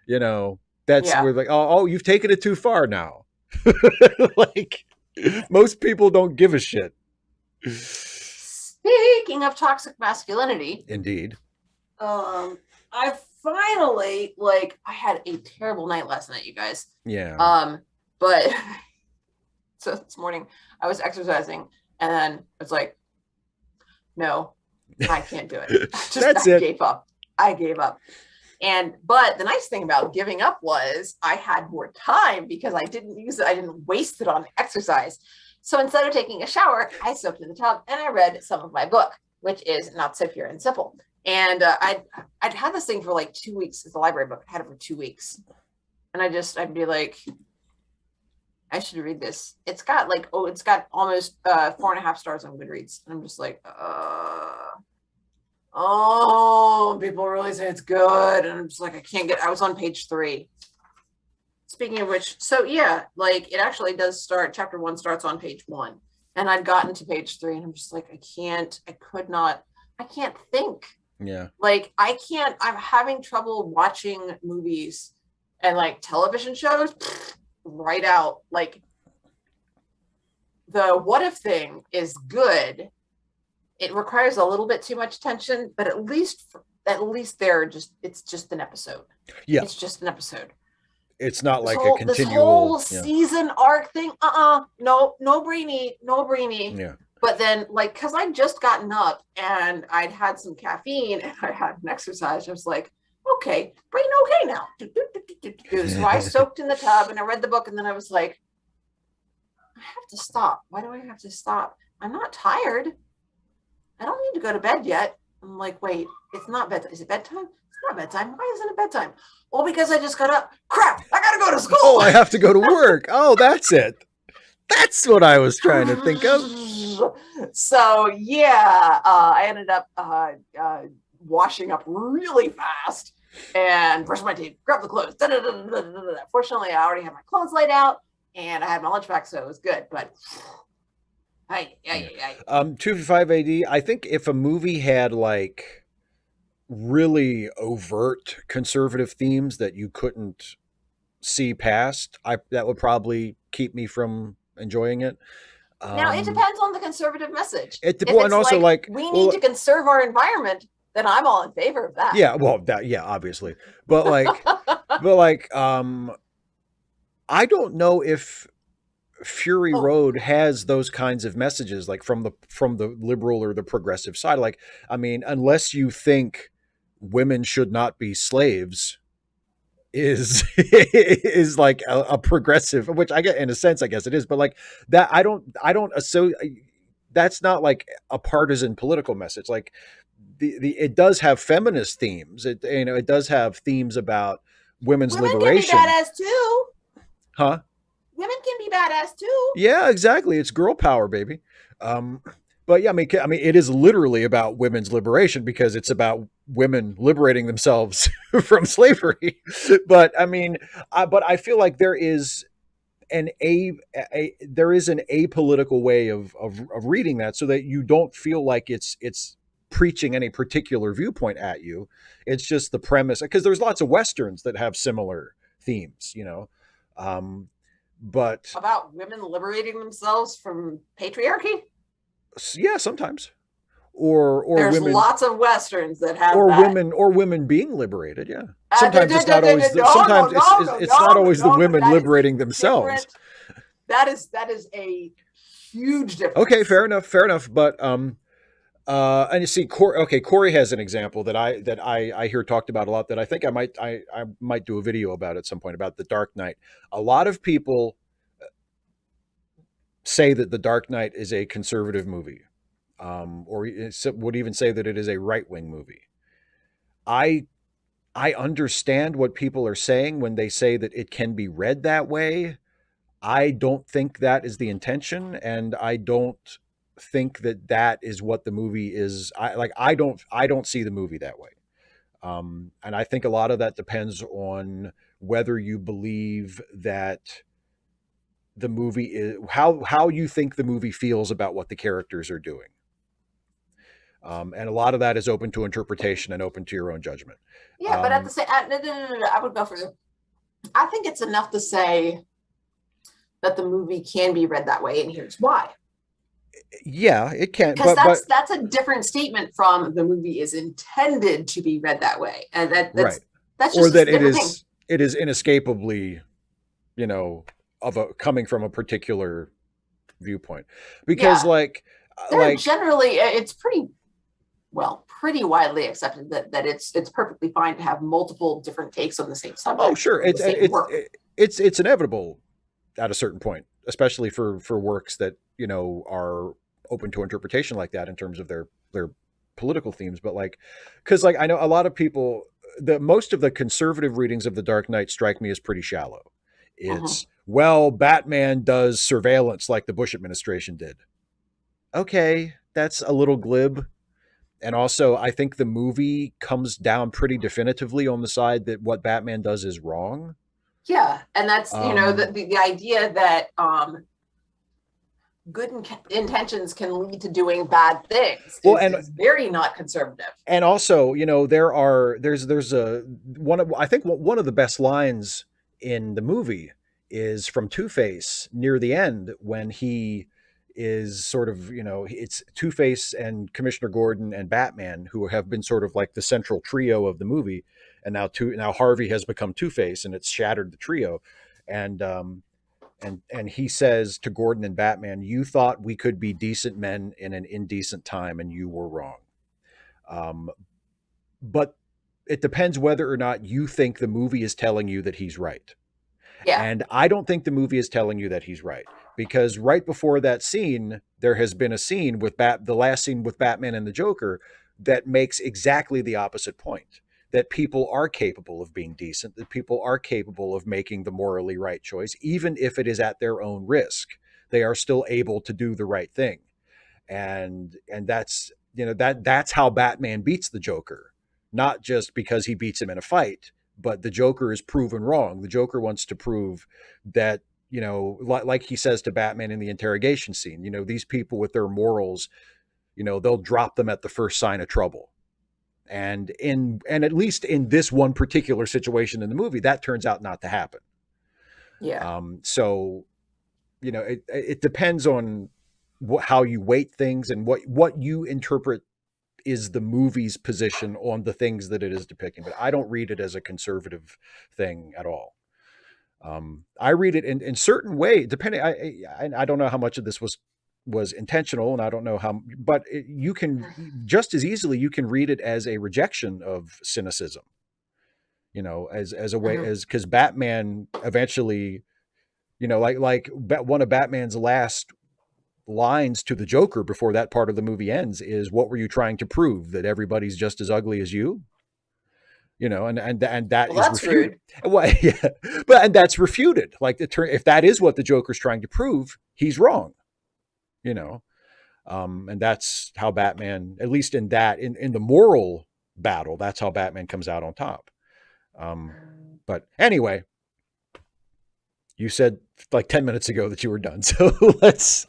S1: We're like, oh, you've taken it too far now. Like most people don't give a shit.
S2: Speaking of toxic masculinity.
S1: Indeed.
S2: I finally, I had a terrible night last night, you guys.
S1: Yeah.
S2: But so this morning I was exercising and then it's like, no, I can't do it. I gave up. But the nice thing about giving up was I had more time because I didn't use it. I didn't waste it on exercise. So instead of taking a shower, I soaked in the tub and I read some of my book, which is Not So Pure and Simple. And I'd had this thing for like 2 weeks. It's a library book. I had it for 2 weeks. And I'd be like, I should read this. It's got almost 4.5 stars on Goodreads. And I'm just like, people really say it's good. And I'm just like, I was on page 3. Speaking of which, so yeah, it actually does start, chapter 1 starts on page 1. And I'd gotten to page 3 and I'm just like, I could not I can't think.
S1: Yeah.
S2: Like I can't. I'm having trouble watching movies and like television shows. Right out. Like the what if thing is good. It requires a little bit too much attention, but at least they're just it's just an episode.
S1: Yeah.
S2: It's just an episode.
S1: It's not
S2: This
S1: like a
S2: whole this whole
S1: continual, yeah.
S2: season arc thing, no brainy, no brainy.
S1: Yeah.
S2: But then like because I'd just gotten up and I'd had some caffeine and I had an exercise, I was like, okay, brain okay now. So I soaked in the tub and I read the book and then I was like, I have to stop. Why do I have to stop? I'm not tired. I don't need to go to bed yet. I'm like, wait, it's not bedtime. Is it bedtime? It's not bedtime. Why isn't it bedtime? Well, because I just got up. Crap, I gotta go to school.
S1: Oh, I have to go to work. Oh, that's it. That's what I was trying to think of.
S2: So yeah, I ended up washing up really fast and brushed my teeth, grabbed the clothes. Fortunately, I already had my clothes laid out and I had my lunch pack, so it was good. But
S1: 255 AD. I think if a movie had like really overt conservative themes that you couldn't see past, I that would probably keep me from enjoying it.
S2: Now it depends on the conservative message.
S1: It
S2: If
S1: well, and
S2: it's
S1: also like
S2: we
S1: well,
S2: need to conserve our environment, then I'm all in favor of that.
S1: yeah, well, that yeah, obviously, but like, but like, I don't know if Fury
S2: Oh,
S1: Road has those kinds of messages, like from the liberal or the progressive side. Like, I mean, unless you think women should not be slaves, is like a progressive, which I get in a sense, I guess it is, but like that, I don't associate. That's not like a partisan political message. Like the it does have feminist themes. It it does have themes about women's
S2: women can be
S1: liberation,
S2: badass too.
S1: huh?
S2: Women can be badass too.
S1: Yeah, exactly. It's girl power, baby. Um, but yeah, I mean, it is literally about women's liberation because it's about women liberating themselves from slavery. But I mean, but I feel like there is there is an apolitical way of reading that, so that you don't feel like it's preaching any particular viewpoint at you. It's just the premise, because there's lots of westerns that have similar themes, um, but
S2: About women liberating themselves from patriarchy.
S1: yeah, sometimes, or
S2: There's
S1: women,
S2: lots of westerns that have that.
S1: or women being liberated. Yeah,
S2: No, no,
S1: sometimes it's not always
S2: no,
S1: sometimes
S2: no,
S1: it's not always the
S2: no,
S1: women
S2: that is
S1: liberating themselves.
S2: different. That is a huge
S1: Okay,
S2: difference.
S1: fair enough, fair enough. But and you see, Corey has an example that I hear talked about a lot, that I think I might do a video about at some point, about the Dark Knight. A lot of people say that the Dark Knight is a conservative movie, or would even say that it is a right wing movie. I I understand what people are saying when they say that it can be read that way. I don't think that is the intention, and I don't think that that is what the movie is. I don't see the movie that way. And I think a lot of that depends on whether you believe that the movie is, how you think the movie feels about what the characters are doing. And a lot of that is open to interpretation and open to your own judgment.
S2: Yeah, but at the same, no, I would go for. I think it's enough to say that the movie can be read that way, and here's why.
S1: Yeah, it can,
S2: Because
S1: but
S2: that's a different statement from the movie is intended to be read that way, and
S1: right,
S2: that's
S1: or
S2: just
S1: that
S2: a different thing.
S1: it is inescapably, of a coming from a particular viewpoint, because
S2: Yeah, they're
S1: like
S2: generally it's pretty widely accepted that it's perfectly fine to have multiple different takes on the same
S1: oh
S2: subject
S1: sure,
S2: or the same work.
S1: it's inevitable at a certain point, especially for works that are open to interpretation like that in terms of their political themes. But like, because like I know a lot of people, the most of the conservative readings of the Dark Knight strike me as pretty shallow.
S2: Mhm.
S1: It's, well, Batman does surveillance like the Bush administration did. Okay, that's a little glib. And also, I think the movie comes down pretty definitively on the side that what Batman does is wrong.
S2: Yeah, and that's
S1: Um,
S2: the idea that good intentions can lead to doing bad things
S1: Well,
S2: is very not conservative.
S1: And also, there's a one of I think one of the best lines in the movie is from Two-Face near the end when he is sort of, it's Two-Face and Commissioner Gordon and Batman who have been sort of like the central trio of the movie, and now Harvey has become Two-Face and it's shattered the trio, and he says to Gordon and Batman, "You thought we could be decent men in an indecent time, and you were wrong." Um, but it depends whether or not you think the movie is telling you that he's right.
S2: Yeah.
S1: And I don't think the movie is telling you that he's right, because right before that scene, there has been a scene with the last scene with Batman and the Joker that makes exactly the opposite point. That people are capable of being decent, that people are capable of making the morally right choice, even if it is at their own risk. They are still able to do the right thing. And that's, that's how Batman beats the Joker. Not just because he beats him in a fight, but the Joker is proven wrong. The Joker wants to prove that, like he says to Batman in the interrogation scene, these people with their morals, they'll drop them at the first sign of trouble. And at least in this one particular situation in the movie, that turns out not to happen.
S2: Yeah.
S1: So, it depends on how you weight things and what you interpret is the movie's position on the things that it is depicting. But I don't read it as a conservative thing at all. I read it in certain way, depending. I don't know how much of this was intentional, and I don't know how, but you can just as easily, you can read it as a rejection of cynicism, as a way, as because Batman eventually, like one of Batman's last lines to the Joker before that part of the movie ends is, "What were you trying to prove? That everybody's just as ugly as you?" And that is refuted. Well, yeah, and that's refuted. Like if that is what the Joker's trying to prove, he's wrong. And that's how Batman, at least in the moral battle, that's how Batman comes out on top. But anyway, you said like 10 minutes ago that you were done. So let's.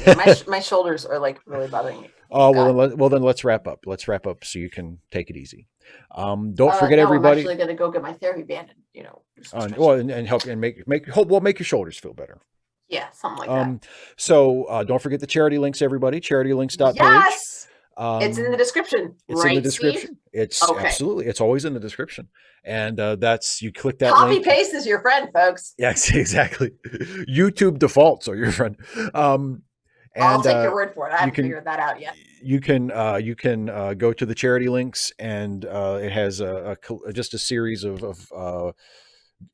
S2: Yeah, my shoulders are like really bothering me.
S1: Oh, well then let's wrap up. Let's wrap up so you can take it easy. Don't forget, everybody.
S2: I'm actually going to go get my therapy band and,
S1: and help and make your shoulders feel better.
S2: Yeah, something like that.
S1: So don't forget the charity links, everybody. Charitylinks.page.
S2: Yes. It's in the description.
S1: It's in the description. Steve? It's okay. Absolutely. It's always in the description. And that's, you click that
S2: Copy
S1: link.
S2: paste is your friend, folks.
S1: Yes, exactly. YouTube defaults are your friend.
S2: I'll take your word for it. I haven't figured that out yet.
S1: You can go to the charity links, and it has just a series of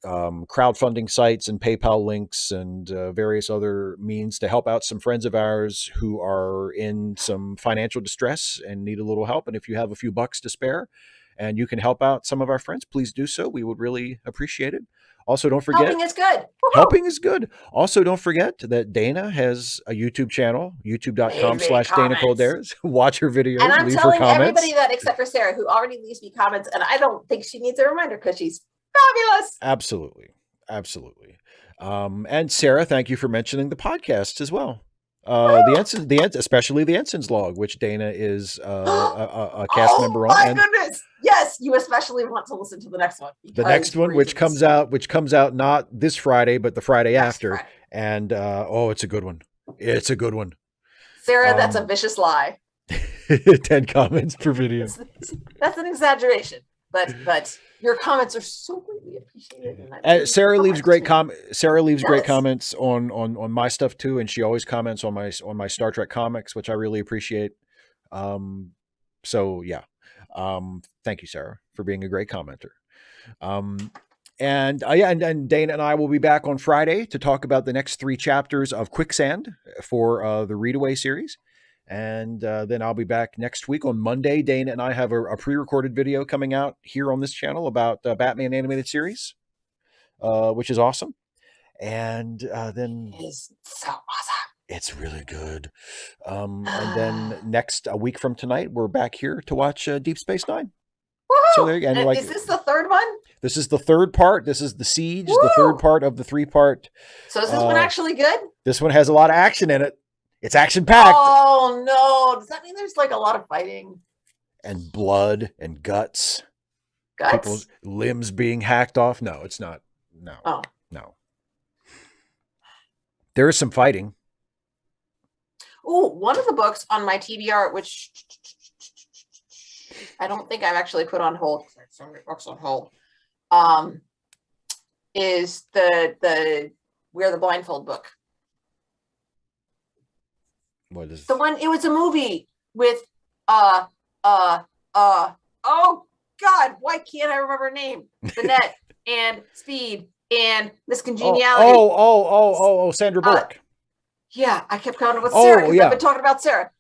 S1: crowdfunding sites and PayPal links and various other means to help out some friends of ours who are in some financial distress and need a little help. And if you have a few bucks to spare and you can help out some of our friends, please do so. We would really appreciate it. Also, don't forget,
S2: helping is good. Woo-hoo!
S1: Helping is good. Also, don't forget that Dana has a YouTube channel, youtube.com/Dana Coldares. Watch her videos.
S2: And I'm
S1: leave
S2: telling
S1: her comments.
S2: everybody that except for Sarah, who already leaves me comments, and I don't think she needs a reminder because she's fabulous.
S1: Absolutely. And Sarah, thank you for mentioning the podcasts as well. Especially the Ensign's Log, which Dana is a cast member on.
S2: Oh my goodness! Yes, you especially want to listen to the next one.
S1: The next one, which comes out not this Friday, but the Friday after. Friday. And it's a good one. It's a good one.
S2: Sarah, that's a vicious lie.
S1: 10 comments per video.
S2: That's an exaggeration, but your comments are so greatly appreciated.
S1: Sarah leaves great great comments on my stuff too, and she always comments on my Star Trek comics, which I really appreciate. So yeah, thank you, Sarah, for being a great commenter. And Dana and I will be back on Friday to talk about the next 3 chapters of Quicksand for the Readaway series. And then I'll be back next week on Monday. Dana and I have a pre-recorded video coming out here on this channel about Batman animated series, which is awesome. And then
S2: it is so awesome.
S1: It's really good. And then a week from tonight, we're back here to watch Deep Space Nine.
S2: Woohoo!
S1: So there again,
S2: is this the third one?
S1: This is the third part. This is the Siege, the third part of the 3-part.
S2: So is this one actually good?
S1: This one has a lot of action in it. It's action packed.
S2: Oh no! Does that mean there's like a lot of fighting
S1: and blood and guts? People's limbs being hacked off? No, it's not. No.
S2: Oh.
S1: No. There is some fighting.
S2: Oh, one of the books on my TBR, which I don't think I've actually put on hold. So many books on hold. Is the Wear the Blindfold book.
S1: What is
S2: the one? It was a movie with oh God, why can't I remember her name? Annette and Speed and Miss Congeniality.
S1: Sandra Bullock.
S2: Yeah, I kept calling it with Sarah because
S1: yeah.
S2: I've been talking about Sarah.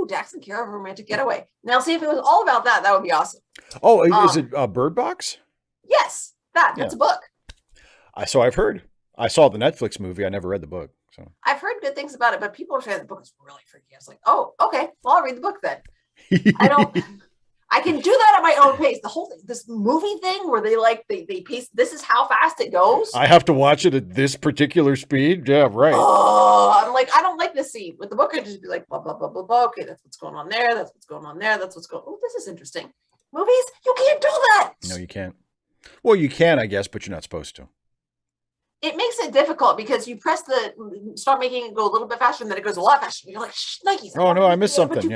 S2: Dax and Kara of Romantic Getaway. Now, see if it was all about that. That would be awesome.
S1: Oh, is it Bird Box?
S2: Yes, that's a book.
S1: So I've heard. I saw the Netflix movie. I never read the book. So
S2: I've heard good things about it, but people are saying the book is really freaky. I was like, oh, okay, well, I'll read the book then. I can do that at my own pace. The whole thing, this movie thing where they pace, this is how fast it goes.
S1: I have to watch it at this particular speed. Yeah, right.
S2: Oh, I'm like, I don't like this scene. With the book, I'd just be like, blah, blah, blah, blah, blah. Okay, that's what's going on there. That's what's going on there. That's what's going on. Oh, this is interesting. Movies, you can't do that.
S1: No, you can't. Well, you can, I guess, but you're not supposed to.
S2: It makes it difficult because you start making it go a little bit faster and then it goes a lot faster. You're like, Nikes.
S1: Oh, no, I missed something.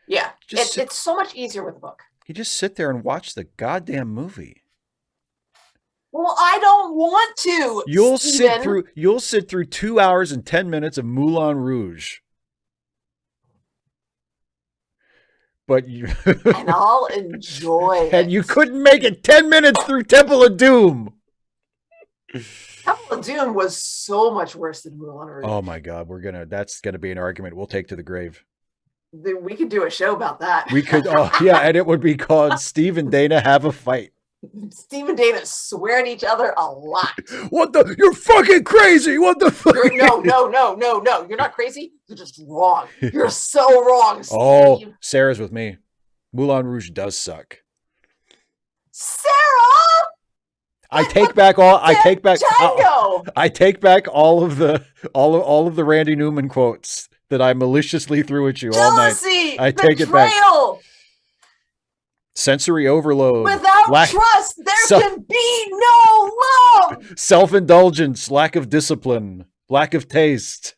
S2: Yeah, it's so much easier with a book.
S1: You just sit there and watch the goddamn movie.
S2: Well, I don't want to.
S1: You'll sit through 2 hours and 10 minutes of Moulin Rouge. But
S2: and I'll enjoy it.
S1: And you couldn't make it 10 minutes through Temple of Doom.
S2: Temple of Doom was so much worse than Moulin Rouge.
S1: Oh my God, that's gonna be an argument we'll take to the grave.
S2: We could do a show about that.
S1: We could, and it would be called Steve and Dana Have a Fight.
S2: Steve and Dana swear at each other a lot.
S1: You're fucking crazy. What the fuck?
S2: No. You're not crazy. You're just wrong. You're so wrong, Steve.
S1: Oh, Sarah's with me. Moulin Rouge does suck.
S2: Sarah!
S1: I take back all of the Randy Newman quotes that I maliciously threw at you all night. I take it back. Sensory overload.
S2: Without trust, there can be no love.
S1: Self-indulgence, lack of discipline, lack of taste.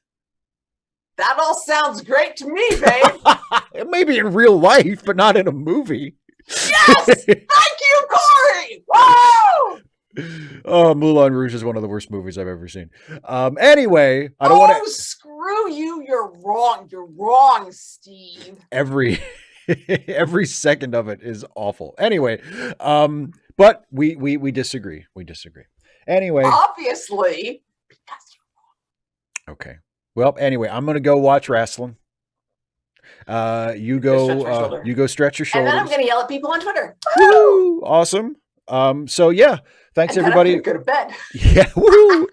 S2: That all sounds great to me, babe.
S1: Maybe in real life, but not in a movie.
S2: Yes! Thank you, Corey! Woo!
S1: Oh, Moulin Rouge is one of the worst movies I've ever seen. Anyway, I don't want to.
S2: Screw you! You're wrong. You're wrong, Steve.
S1: Every second of it is awful. Anyway, but we disagree. We disagree. Anyway,
S2: obviously, because you're
S1: wrong. Okay. Well, anyway, I'm gonna go watch wrestling. You go stretch your shoulders.
S2: And then I'm gonna yell at people on Twitter.
S1: Woo! Awesome. So yeah, thanks everybody.
S2: Go to bed.
S1: Yeah. Woo!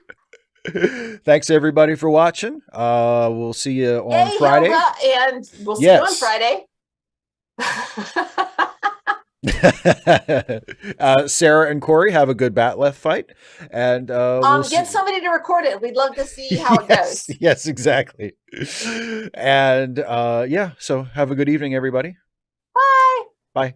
S1: Thanks everybody for watching. We'll see you on Friday.
S2: Hilda, and we'll see you on Friday.
S1: Sarah and Corey have a good Batleth fight, and
S2: get somebody to record it. We'd love to see how it goes.
S1: Yes, exactly. And so have a good evening, everybody.
S2: Bye.
S1: Bye.